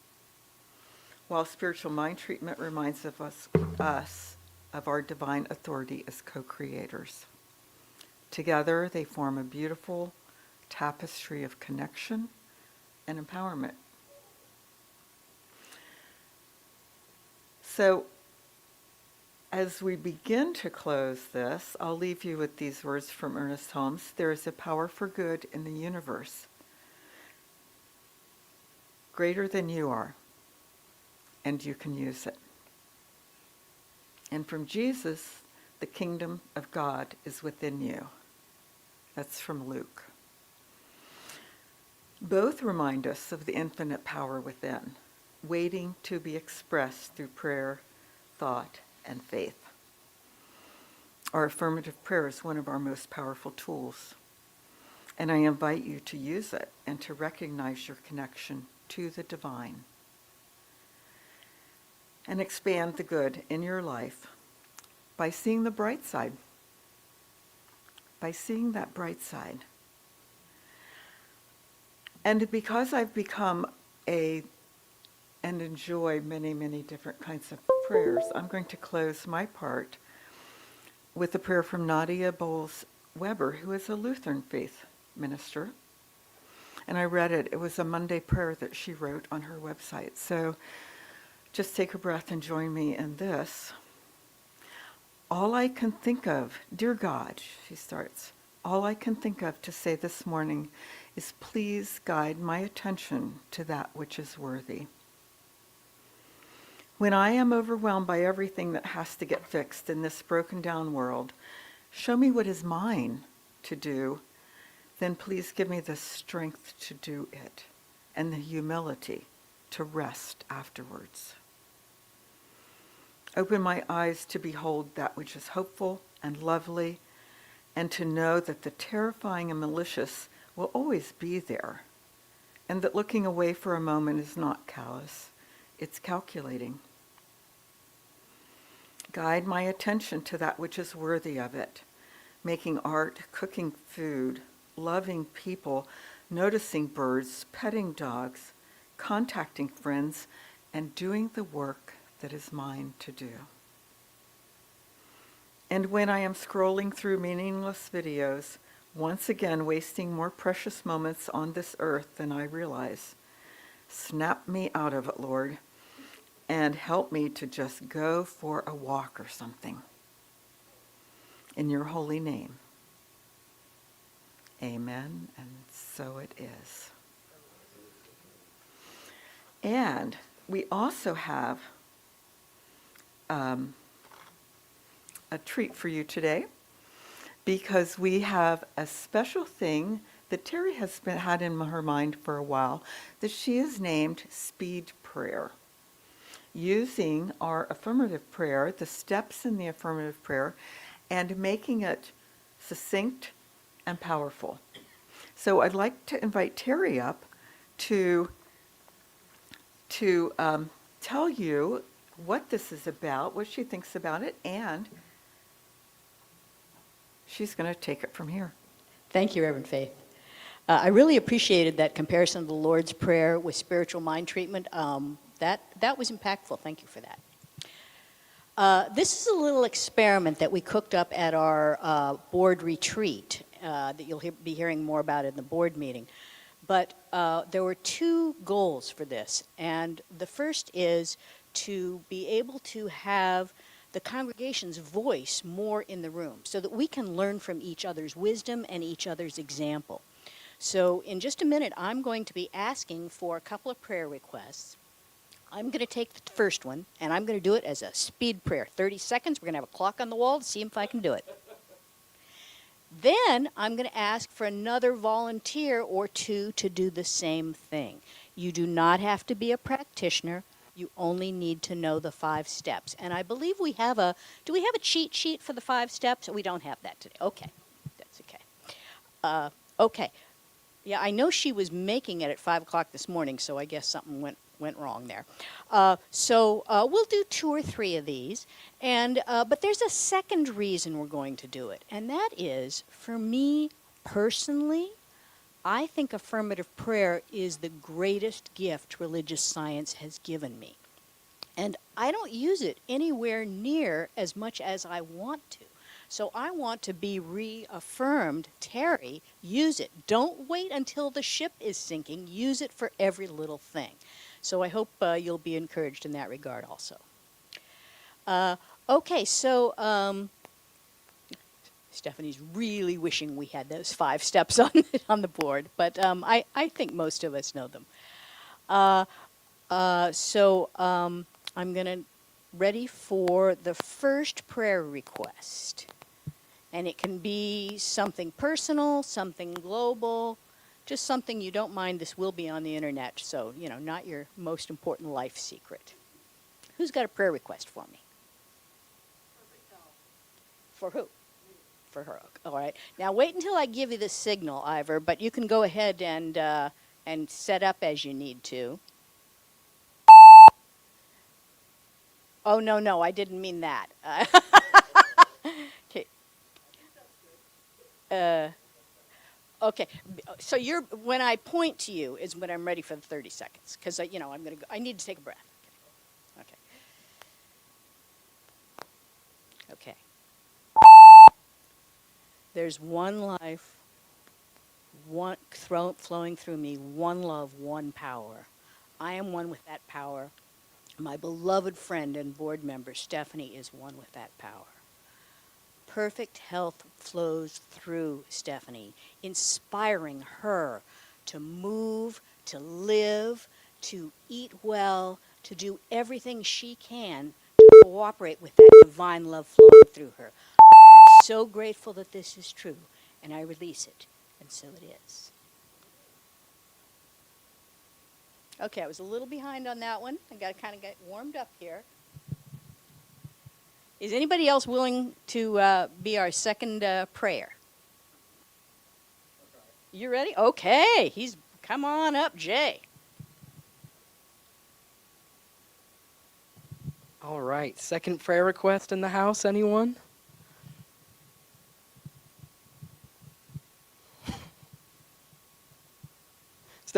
while spiritual mind treatment reminds us of our divine authority as co-creators. Together, they form a beautiful tapestry of connection and empowerment. So, as we begin to close this, I'll leave you with these words from Ernest Holmes. There is a power for good in the universe, greater than you are, and you can use it. And from Jesus, the kingdom of God is within you. That's from Luke. Both remind us of the infinite power within, waiting to be expressed through prayer, thought, and faith. Our affirmative prayer is one of our most powerful tools, and I invite you to use it and to recognize your connection to the divine and expand the good in your life by seeing the bright side, by seeing that bright side. And because I've become and enjoy many, many different kinds of prayers, I'm going to close my part with a prayer from Nadia Bowles-Weber, who is a Lutheran faith minister. And I read it. It was a Monday prayer that she wrote on her website. So just take a breath and join me in this. All I can think of, dear God, she starts, all I can think of to say this morning is please guide my attention to that which is worthy. When I am overwhelmed by everything that has to get fixed in this broken down world, show me what is mine to do, then please give me the strength to do it and the humility to rest afterwards. Open my eyes to behold that which is hopeful and lovely, and to know that the terrifying and malicious will always be there, and that looking away for a moment is not callous, it's calculating. Guide my attention to that which is worthy of it. making art, cooking food, loving people, noticing birds, petting dogs, contacting friends, and doing the work that is mine to do. And when I am scrolling through meaningless videos, once again wasting more precious moments on this earth than I realize, snap me out of it, Lord, and help me to just go for a walk or something. In your holy name. Amen, and so it is. And we also have a treat for you today, because we have a special thing that Terry has had in her mind for a while that she has named Speed Prayer. Using our affirmative prayer, the steps in the affirmative prayer, and making it succinct and powerful. So I'd like to invite Terry up to tell you what this is about, what she thinks about it, and she's going to take it from here. Thank you, Reverend Faith. I really appreciated that comparison of the Lord's Prayer with spiritual mind treatment. That was impactful. Thank you for that. This is a little experiment that we cooked up at our board retreat that you'll be hearing more about in the board meeting. But there were two goals for this. And the first is to be able to have the congregation's voice more in the room so that we can learn from each other's wisdom and each other's example. So in just a minute, I'm going to be asking for a couple of prayer requests. I'm going to take the first one, and I'm going to do it as a speed prayer. 30 seconds. We're going to have a clock on the wall to see if I can do it. Then I'm going to ask for another volunteer or two to do the same thing. You do not have to be a practitioner. You only need to know the 5 steps. And I believe we have do we have a cheat sheet for the 5 steps? We don't have that today. Okay, that's okay. Okay. Yeah, I know she was making it at 5 o'clock this morning, so I guess something went wrong there. So we'll do 2 or 3 of these. And but there's a second reason we're going to do it, and that is, for me personally, I think affirmative prayer is the greatest gift religious science has given me. And I don't use it anywhere near as much as I want to. So I want to be reaffirmed. Terry, use it. Don't wait until the ship is sinking. Use it for every little thing. So I hope you'll be encouraged in that regard also. Okay, so Stephanie's really wishing we had those 5 steps on the board, but I think most of us know them. So I'm going to ready for the first prayer request. And it can be something personal, something global, just something you don't mind. This will be on the internet, so, not your most important life secret. Who's got a prayer request for me? For who? For her. All right. Now wait until I give you the signal, Ivor, but you can go ahead and set up as you need to. Oh, no, I didn't mean that. Okay. Okay. So when I point to you is when I'm ready for the 30 seconds, because I'm going to go. I need to take a breath. Okay. Okay. There's one life, one flowing through me, one love, one power. I am one with that power. My beloved friend and board member, Stephanie, is one with that power. Perfect health flows through Stephanie, inspiring her to move, to live, to eat well, to do everything she can to cooperate with that divine love flowing through her. I am so grateful that this is true, and I release it, and so it is. Okay, I was a little behind on that one. I got to kind of get warmed up here. Is anybody else willing to be our second prayer? You ready? Okay, come on up, Jay. All right, second prayer request in the house, anyone?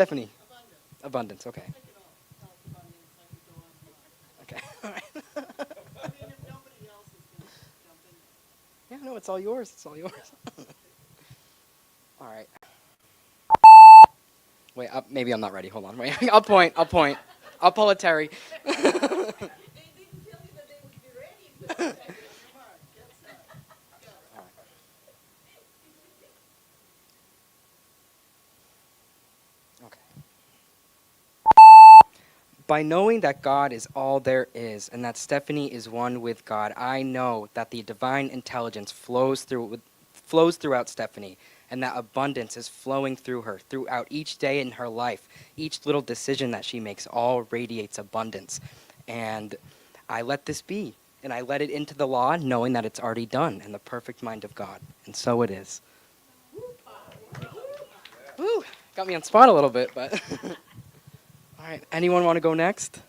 Stephanie. Abundance. Okay. Okay. All right. Yeah, no, it's all yours. It's all yours. All right. Wait, maybe I'm not ready. Hold on. Wait, I'll point. I'll point. I'll pull a Terry. Okay. By knowing that God is all there is and that Stephanie is one with God, I know that the divine intelligence flows throughout Stephanie, and that abundance is flowing through her throughout each day in her life. Each little decision that she makes all radiates abundance. And I let this be, and I let it into the law knowing that it's already done in the perfect mind of God. And so it is. Woo! Got me on spot a little bit, but all right. Anyone want to go next?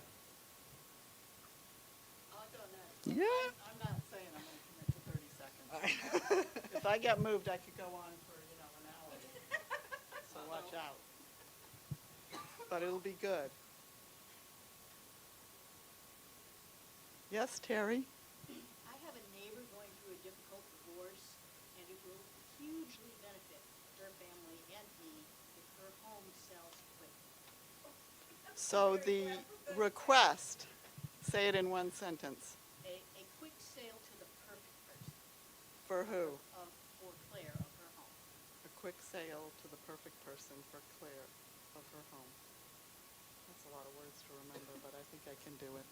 Yeah. I'm not saying I'm going to commit to 30 seconds. If I get moved, I could go on for, an hour. So watch out. But it'll be good. Yes, Terry? I have a neighbor going through a difficult divorce, and it will hugely benefit her family and me if her home sells quickly. So the request, say it in one sentence. A quick sale to the perfect person For who? for Claire of her home. A quick sale to the perfect person for Claire of her home. That's a lot of words to remember, but I think I can do it.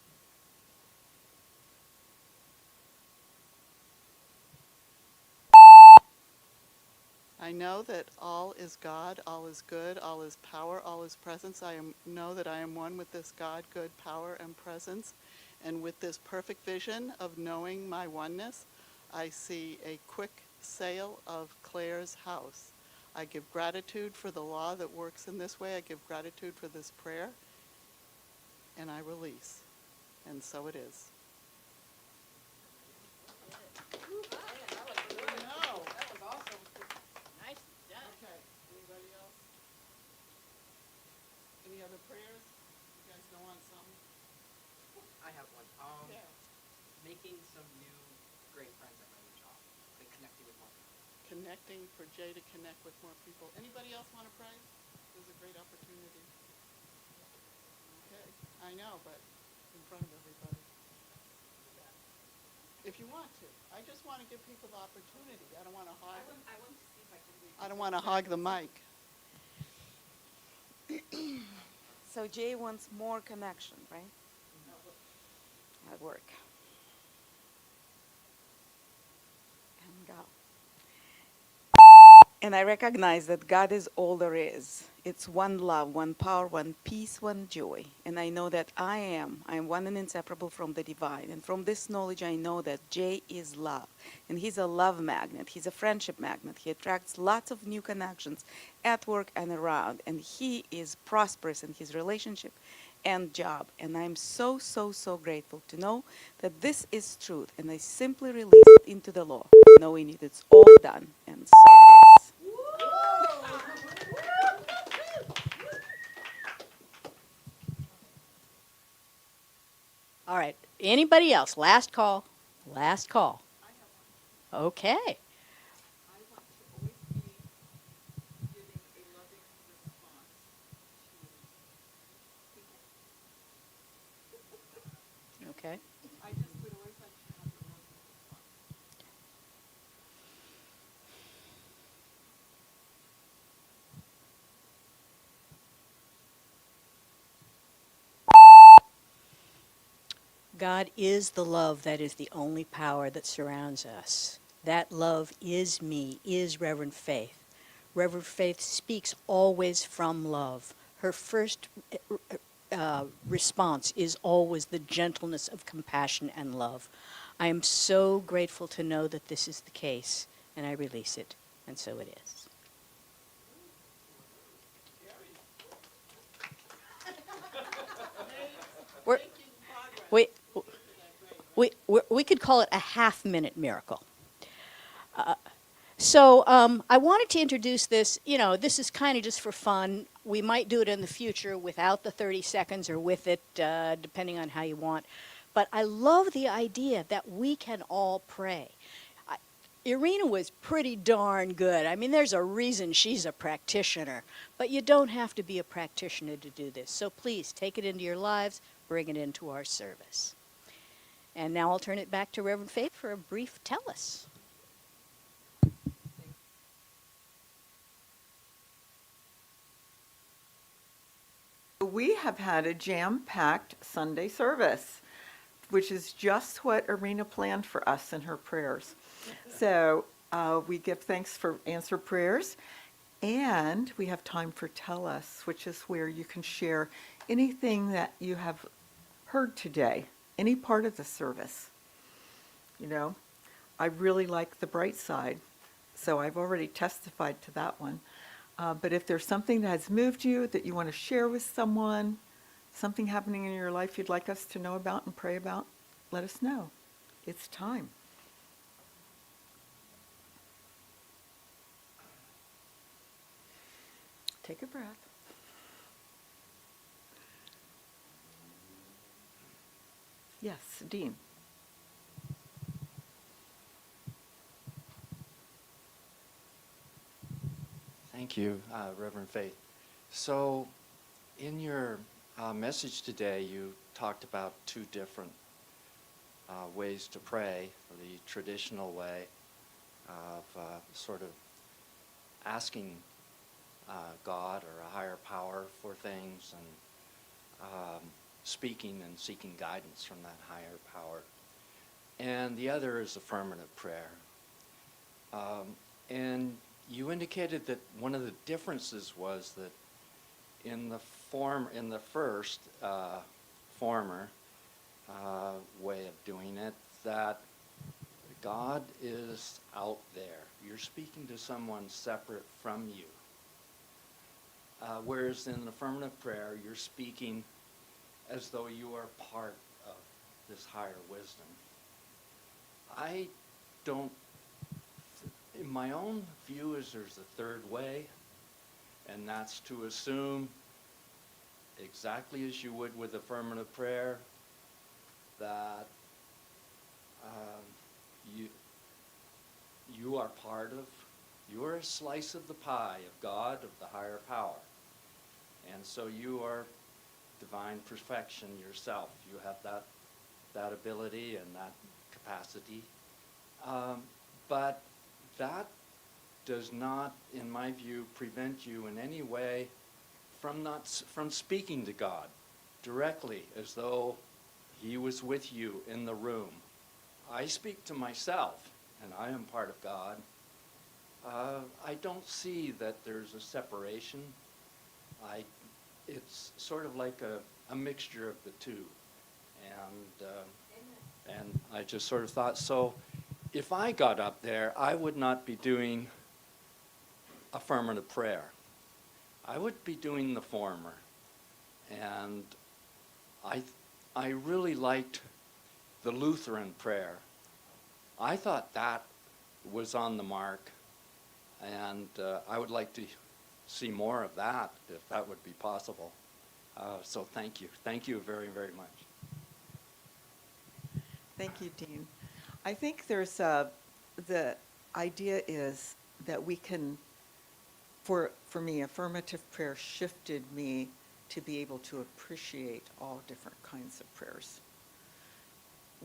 I know that all is God, all is good, all is power, all is presence. Know that I am one with this God, good, power, and presence. And with this perfect vision of knowing my oneness, I see a quick sale of Claire's house. I give gratitude for the law that works in this way. I give gratitude for this prayer. And I release. And so it is. Anybody else? Any other prayers? You guys know on something? I have one. Yeah. Making some new great friends at my new job. Like connecting with more people. Connecting, for Jay to connect with more people. Anybody else want to pray? This is a great opportunity. Okay, I know, but in front of everybody. If you want to. I just want to give people the opportunity. I don't want to hog. I don't want to hog the mic. So Jay wants more connection, right? At work. And go. And I recognize that God is all there is. It's one love, one power, one peace, one joy. And I know that I am one and inseparable from the divine. And from this knowledge, I know that Jay is love. And he's a love magnet. He's a friendship magnet. He attracts lots of new connections at work and around. And he is prosperous in his relationship and job. And I'm so, so, so grateful to know that this is truth. And I simply release it into the law, knowing it, it's all done. And so it is. All right. Anybody else? Last call. Last call. Okay. I want to always be giving a loving response to people. Okay. I just would always like to have a loving response. God is the love that is the only power that surrounds us. That love is me, is Reverend Faith. Reverend Faith speaks always from love. Her first response is always the gentleness of compassion and love. I am so grateful to know that this is the case, and I release it, and so it is. We could call it a half-minute miracle. So I wanted to introduce this. This is kind of just for fun. We might do it in the future without the 30 seconds or with it, depending on how you want. But I love the idea that we can all pray. Irina was pretty darn good. I mean, there's a reason she's a practitioner. But you don't have to be a practitioner to do this. So please take it into your lives, bring it into our service. And now I'll turn it back to Reverend Faith for a brief tell us. We have had a jam-packed Sunday service, which is just what Irina planned for us in her prayers. So we give thanks for answer prayers, and we have time for Tell Us, which is where you can share anything that you have heard today, any part of the service. I really like the bright side, so I've already testified to that one. But if there's something that has moved you that you want to share with someone, something happening in your life you'd like us to know about and pray about, let us know. It's time. Take a breath. Yes, Dean. Thank you, Reverend Faith. So, in your message today, you talked about two different ways to pray. The traditional way of sort of asking God or a higher power for things and speaking and seeking guidance from that higher power. And the other is affirmative prayer. And you indicated that one of the differences was that in the first former way of doing it, that God is out there. You're speaking to someone separate from you. Whereas in affirmative prayer, you're speaking as though you are part of this higher wisdom. I don't, in my own view, is there's a third way, and that's to assume, exactly as you would with affirmative prayer, that you are part of, you are a slice of the pie of God, of the higher power. And so you are divine perfection yourself. You have that ability and that capacity. But that does not, in my view, prevent you in any way from speaking to God directly, as though he was with you in the room. I speak to myself, and I am part of God. I don't see that there's a separation. It's sort of like a mixture of the two. And I just sort of thought, so if I got up there, I would not be doing affirmative prayer. I would be doing the former. And I really liked the Lutheran prayer. I thought that was on the mark, and I would like to see more of that, if that would be possible. So thank you. Thank you very, very much. Thank you, Dean. I think there's the idea is that we can, for me, affirmative prayer shifted me to be able to appreciate all different kinds of prayers,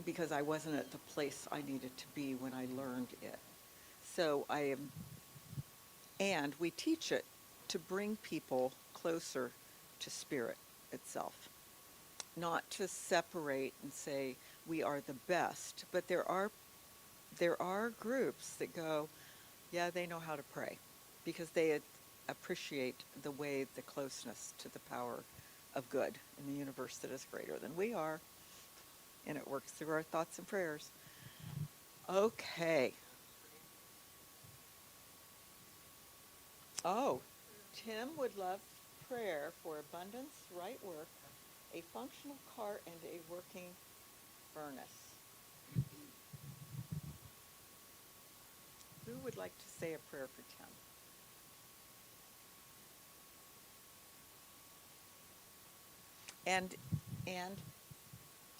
because I wasn't at the place I needed to be when I learned it. So and we teach it to bring people closer to Spirit itself, not to separate and say we are the best, but there are groups that go, yeah, they know how to pray, because they appreciate the closeness to the power of good in the universe that is greater than we are, and it works through our thoughts and prayers. Okay. Oh, Tim would love prayer for abundance, right work, a functional cart, and a working furnace. Who would like to say a a prayer for Tim. And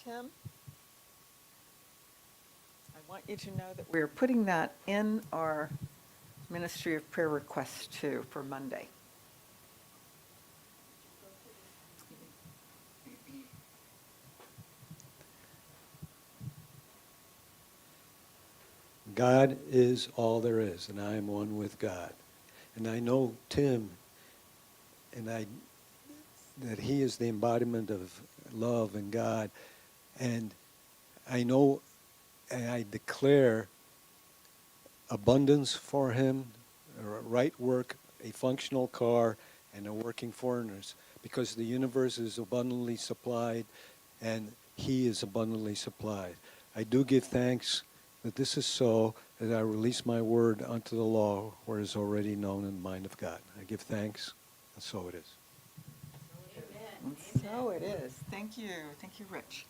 Tim, I want you to know that we're putting that in our Ministry of Prayer requests too for Monday. God is all there is, and I am one with God. And I know Tim, that he is the embodiment of love and God. And I know, and I declare abundance for him, right work, a functional car, and a working furnace, because the universe is abundantly supplied, and he is abundantly supplied. I do give thanks that this is so, that I release my word unto the law, where it is already known in the mind of God. I give thanks, and so it is. And so it is. Thank you. Thank you, Rich.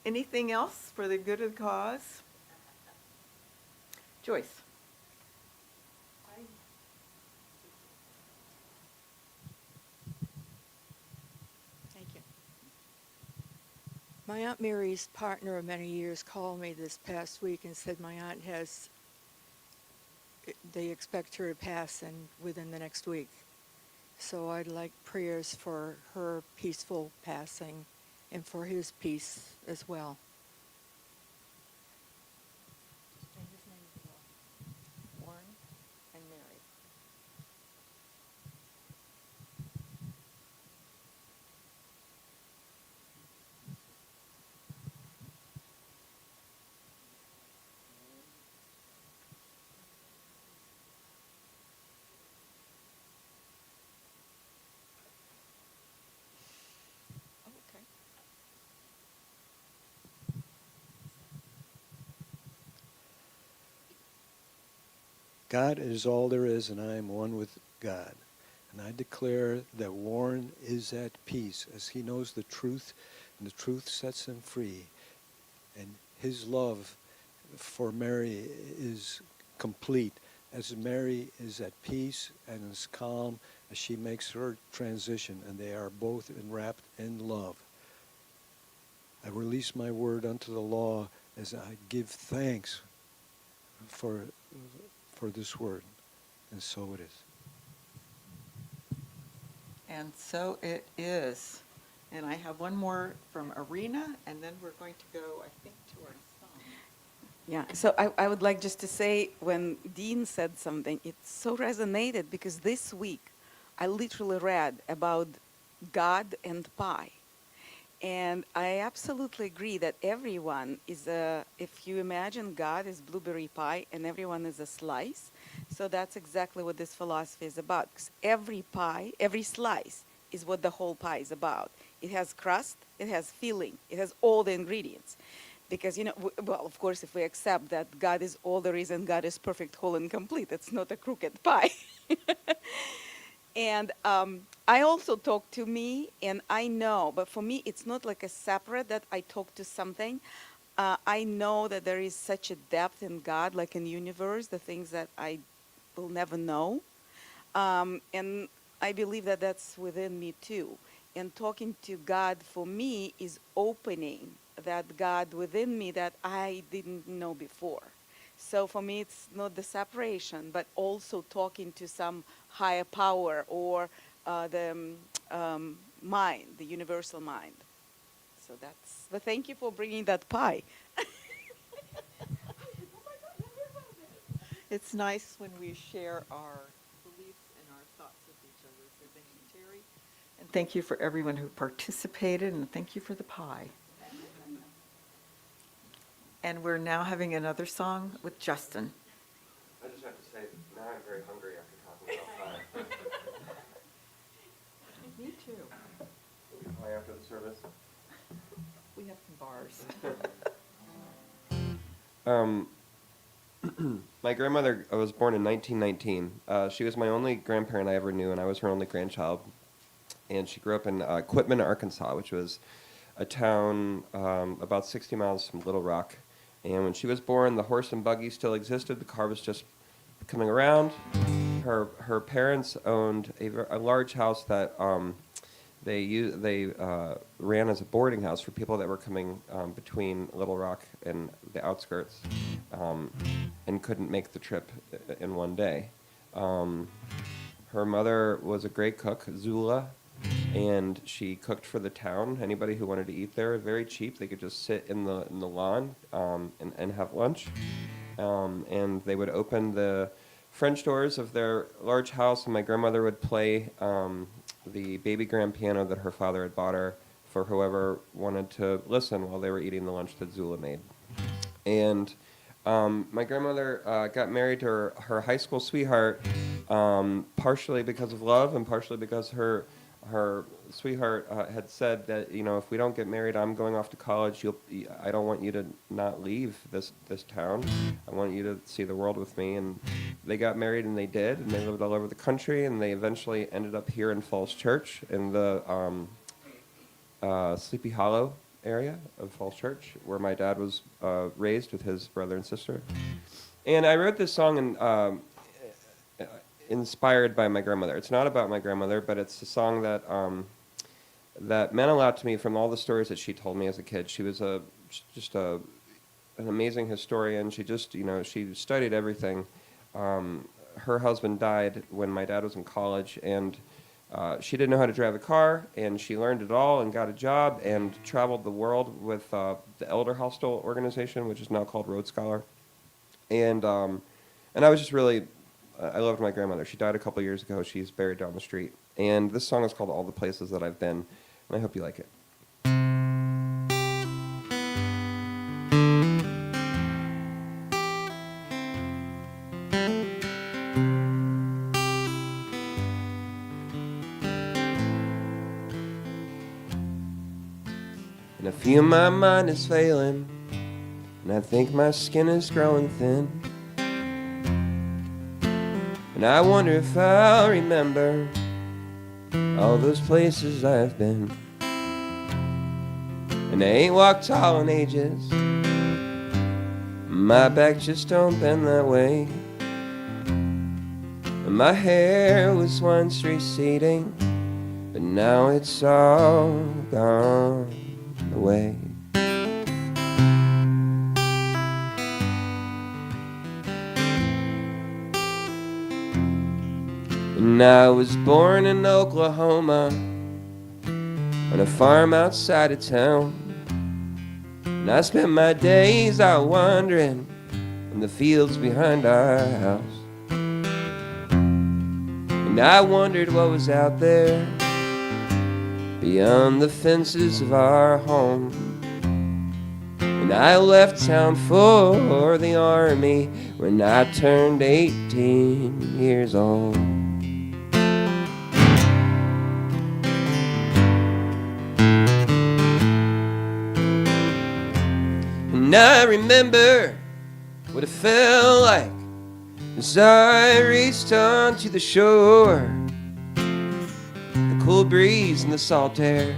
Anything else for the good of the cause? Joyce. Thank you. My Aunt Mary's partner of many years called me this past week and said my aunt they expect her to pass within the next week. So I'd like prayers for her peaceful passing and for his peace as well. Warren and Mary. Okay. God is all there is, and I am one with God. And I declare that Warren is at peace, as he knows the truth, and the truth sets him free. And his love for Mary is complete, as Mary is at peace and is calm as she makes her transition, and they are both enwrapped in love. I release my word unto the law as I give thanks for this word, and so it is. And so it is. And I have one more from Arena, and then we're going to go, I think, to our song. Yeah, so I would like just to say, when Dean said something, it so resonated, because this week I literally read about God and pie. And I absolutely agree that everyone is if you imagine God is blueberry pie and everyone is a slice, so that's exactly what this philosophy is about. 'Cause every pie, every slice is what the whole pie is about. It has crust, it has filling, it has all the ingredients. Because, well, of course, if we accept that God is all there is and God is perfect, whole, and complete, it's not a crooked pie. And I also talk to me, and I know, but for me, it's not like a separate that I talk to something. I know that there is such a depth in God, like in universe, the things that I will never know. And I believe that that's within me too. And talking to God for me is opening that God within me that I didn't know before. So for me, it's not the separation, but also talking to some higher power or the mind, the universal mind. So that's, but thank you for bringing that pie. It's nice when we share our beliefs and our thoughts with each other. So thank you, Terry. And thank you for everyone who participated, and thank you for the pie. And we're now having another song with Justin. I just have to say, now I'm very hungry after talking about pie. Me too. Will we pie after the service? We have some bars. My grandmother was born in 1919. She was my only grandparent I ever knew, and I was her only grandchild. And she grew up in Quitman, Arkansas, which was a town about 60 miles from Little Rock. And when she was born, the horse and buggy still existed. The car was just coming around. Her parents owned a large house that they ran as a boarding house for people that were coming between Little Rock and the outskirts and couldn't make the trip in one day. Her mother was a great cook, Zula, and she cooked for the town. Anybody who wanted to eat there, very cheap. They could just sit in the lawn and have lunch. And they would open the French doors of their large house, and my grandmother would play the baby grand piano that her father had bought her for whoever wanted to listen while they were eating the lunch that Zula made. And my grandmother got married to her high school sweetheart, partially because of love and partially because her sweetheart had said that, you know, if we don't get married, I'm going off to college. I don't want you to not leave this town. I want you to see the world with me. And they got married, and they did, and they lived all over the country, and they eventually ended up here in Falls Church in the Sleepy Hollow area of Falls Church, where my dad was raised with his brother and sister. And I wrote this song inspired by my grandmother. It's not about my grandmother, but it's a song that that meant a lot to me from all the stories that she told me as a kid. She was just an amazing historian. She just, you know, she studied everything. Her husband died when my dad was in college, and she didn't know how to drive a car, and she learned it all and got a job and traveled the world with the Elder Hostel organization, which is now called Road Scholar. And I was just really, I loved my grandmother. She died a couple years ago. She's buried down the street. And this song is called All the Places That I've Been, and I hope you like it. And I feel my mind is failing, and I think my skin is growing thin. And I wonder if I'll remember all those places I've been. And I ain't walked tall in ages, my back just don't bend that way. And my hair was once receding, but now it's all gone away. And I was born in Oklahoma on a farm outside of town. And I spent my days out wandering in the fields behind our house. And I wondered what was out there beyond the fences of our home. And I left town for the army when I turned 18 years old. And I remember what it felt like as I reached onto the shore. The cool breeze and the salt air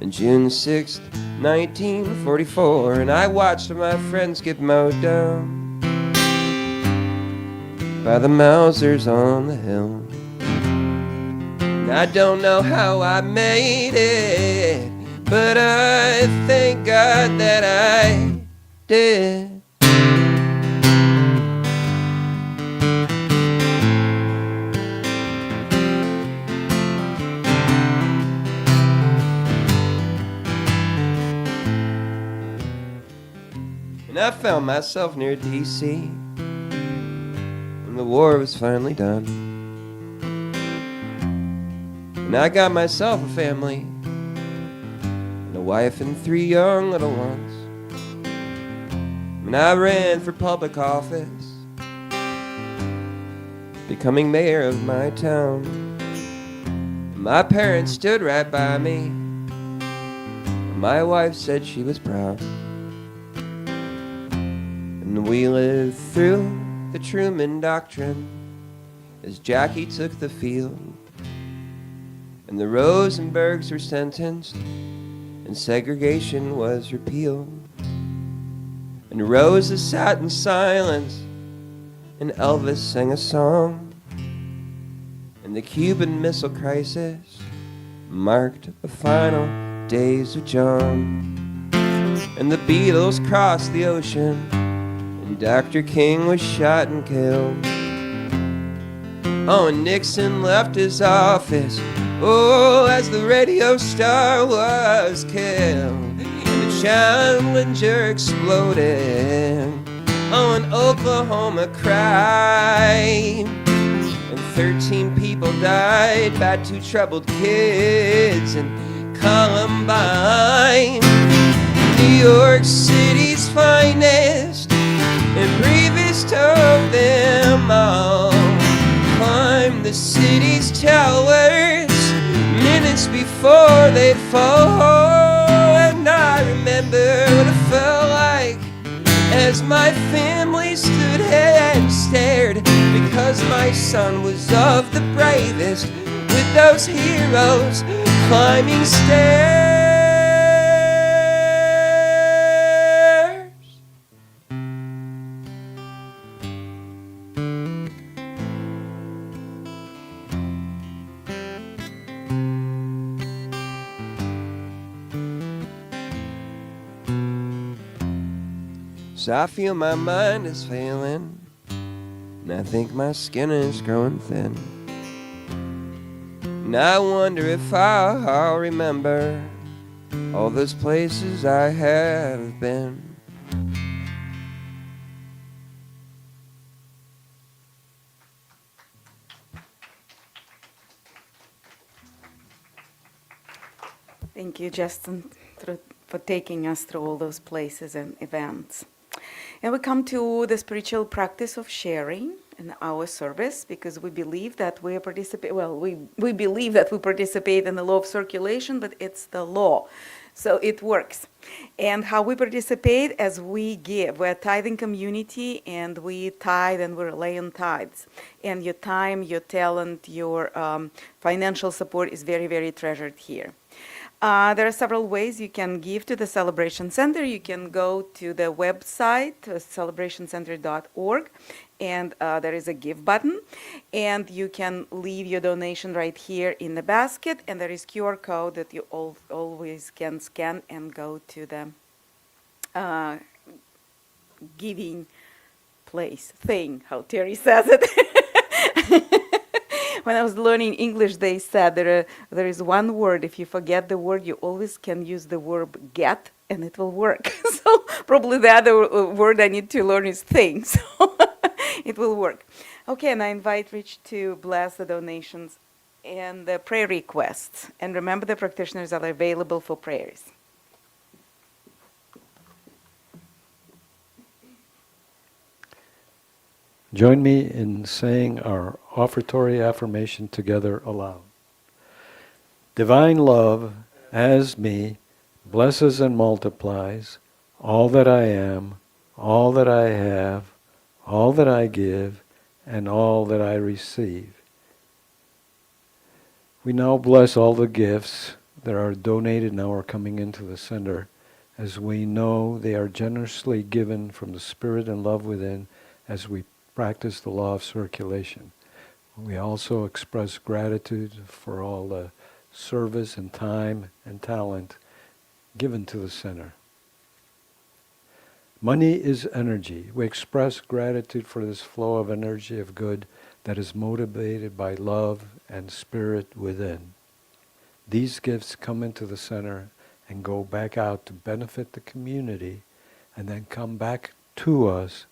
on June 6th, 1944. And I watched my friends get mowed down by the Mausers on the hill. And I don't know how I made it, but I thank God that I did. And I found myself near D.C. when the war was finally done. And I got myself a family, and a wife and 3 young little ones. And I ran for public office, becoming mayor of my town. And my parents stood right by me, and my wife said she was proud. And we lived through the Truman Doctrine as Jackie took the field. And the Rosenbergs were sentenced, and segregation was repealed. And Rosa sat in silence and Elvis sang a song. And the Cuban Missile Crisis marked the final days of John. And the Beatles crossed the ocean, and Dr. King was shot and killed. Oh, and Nixon left his office, oh, as the radio star was killed. And the Challenger exploded, oh, and Oklahoma cried. And 13 people died by 2 troubled kids in Columbine. New York City's finest, and bravest of them all climb the city's towers minutes before they fall. And I remember what it felt like as my family stood and stared, because my son was of the bravest with those heroes climbing stairs. So I feel my mind is failing, and I think my skin is growing thin. And I wonder if I'll remember all those places I have been. Thank you, Justin, for taking us through all those places and events. And we come to the spiritual practice of sharing in our service, because we believe that we participate. Well, we believe that we participate in the law of circulation, but it's the law, so it works. And how we participate as we give. We're a tithing community, and we tithe, and we're laying tithes. And your time, your talent, your financial support is very, very treasured here. There are several ways you can give to the Celebration Center. You can go to the website, celebrationcenter.org, and there is a give button. And you can leave your donation right here in the basket, and there is QR code that you always can scan and go to the giving place thing, how Terry says it. When I was learning English, they said there is one word. If you forget the word, you always can use the verb get, and it will work. So probably the other word I need to learn is thing. So it will work. Okay, and I invite Rich to bless the donations and the prayer requests. And remember, the practitioners are available for prayers. Join me in saying our offertory affirmation together aloud. Divine love, as me, blesses and multiplies all that I am, all that I have, all that I give, and all that I receive. We now bless all the gifts that are donated now are coming into the center, as we know they are generously given from the Spirit and love within as we practice the law of circulation. We also express gratitude for all the service and time and talent given to the center. Money is energy. We express gratitude for this flow of energy of good that is motivated by love and spirit within. These gifts come into the center and go back out to benefit the community, and then come back to us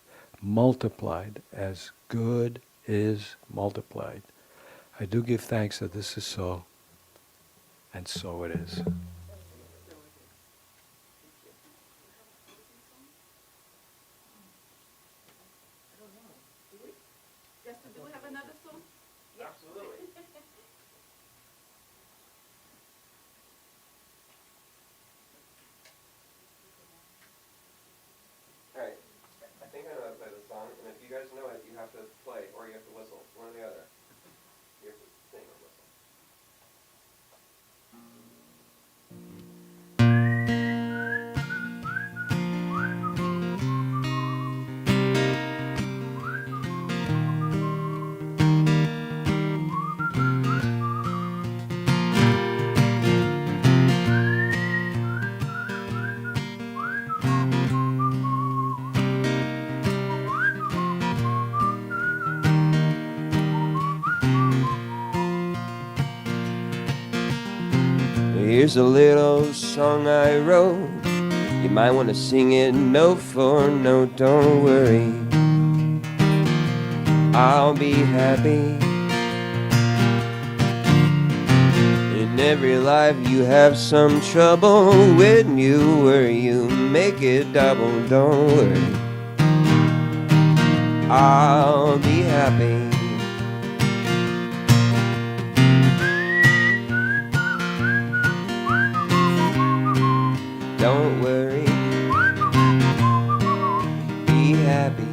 multiplied as good is multiplied. I do give thanks that this is so, and so it is. Justin, do we have another song? Absolutely. All right. I think I know how to play the song, and if you guys know it, you have to play, or you have to whistle, one or the other. You have to sing or whistle. Here's a little song I wrote. You might want to sing it note for note. Don't worry, I'll be happy. In every life you have some trouble. When you worry, you make it double. Don't worry, I'll be happy. Don't worry, be happy.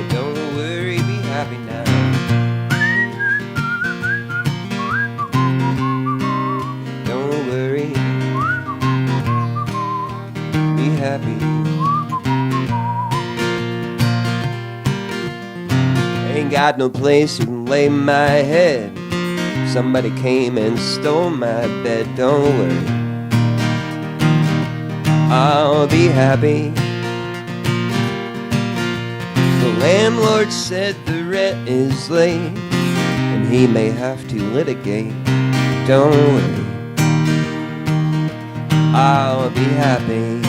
Don't worry, be happy now. Don't worry, be happy. Ain't got no place to lay my head. Somebody came and stole my bed. Don't worry, I'll be happy. The landlord said the rent is late and he may have to litigate. Don't worry, I'll be happy.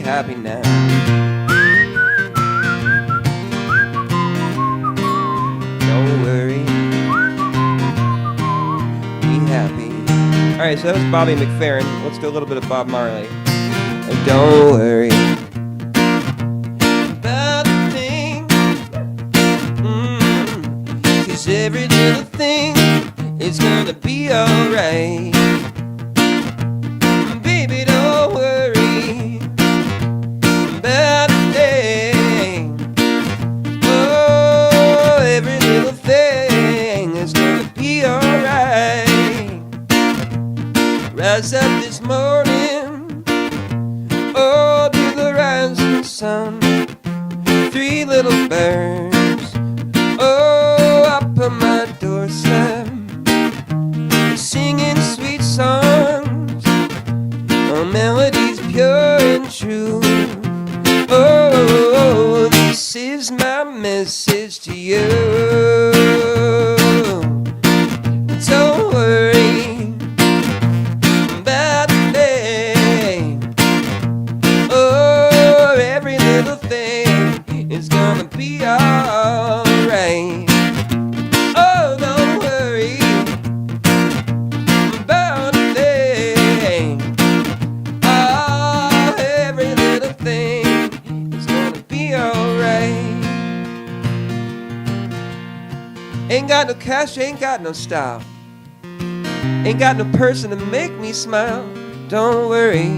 Happy now. Don't worry, be happy. All right, so that was Bobby McFerrin. Let's do a little bit of Bob Marley. And don't worry about the thing, 'cause every little thing is gonna be alright. Baby, don't worry about a thing. Oh, every little thing is gonna be alright. Rise up this morning, oh, to the rising sun. 3 little birds, oh, up on my doorstep, singing sweet songs, oh, melodies pure and true. Oh, this is my message to you. Don't worry about a thing. Oh, every little thing is gonna be alright. Oh, don't worry about a thing. Oh, every little thing be alright. Ain't got no cash, ain't got no style, ain't got no person to make me smile. Don't worry,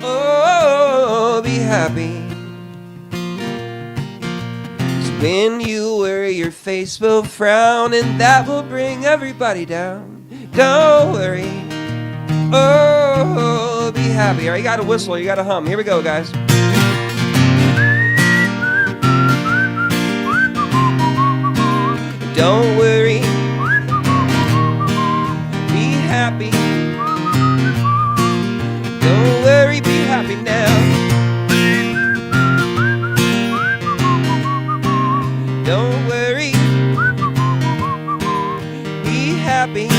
oh, be happy. 'Cause when you worry, your face will frown, and that will bring everybody down. Don't worry, oh, be happy. All right, you gotta whistle, you gotta hum. Here we go, guys. Don't worry, be happy. Don't worry, be happy now. Don't worry, be happy.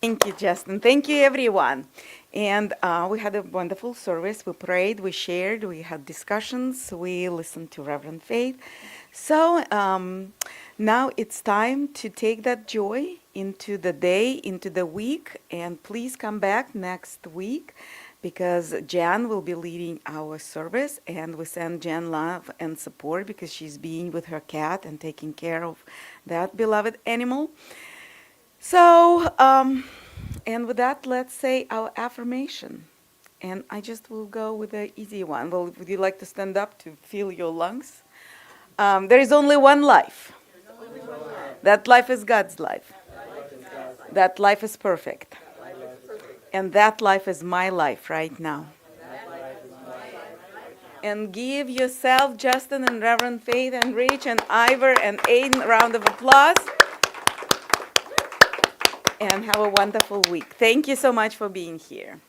Thank you, Justin. Thank you, everyone. And we had a wonderful service. We prayed, we shared, we had discussions, we listened to Reverend Faith. So now it's time to take that joy into the day, into the week, and please come back next week because Jan will be leading our service, and we send Jan love and support because she's being with her cat and taking care of that beloved animal. So, and with that, let's say our affirmation. And I just will go with the easy one. Well, would you like to stand up to feel your lungs? There is only one life. That life is God's life. That life is perfect. And that life is my life right now. And give yourself, Justin and Reverend Faith and Rich and Ivor and Aiden a round of applause. And have a wonderful week. Thank you so much for being here.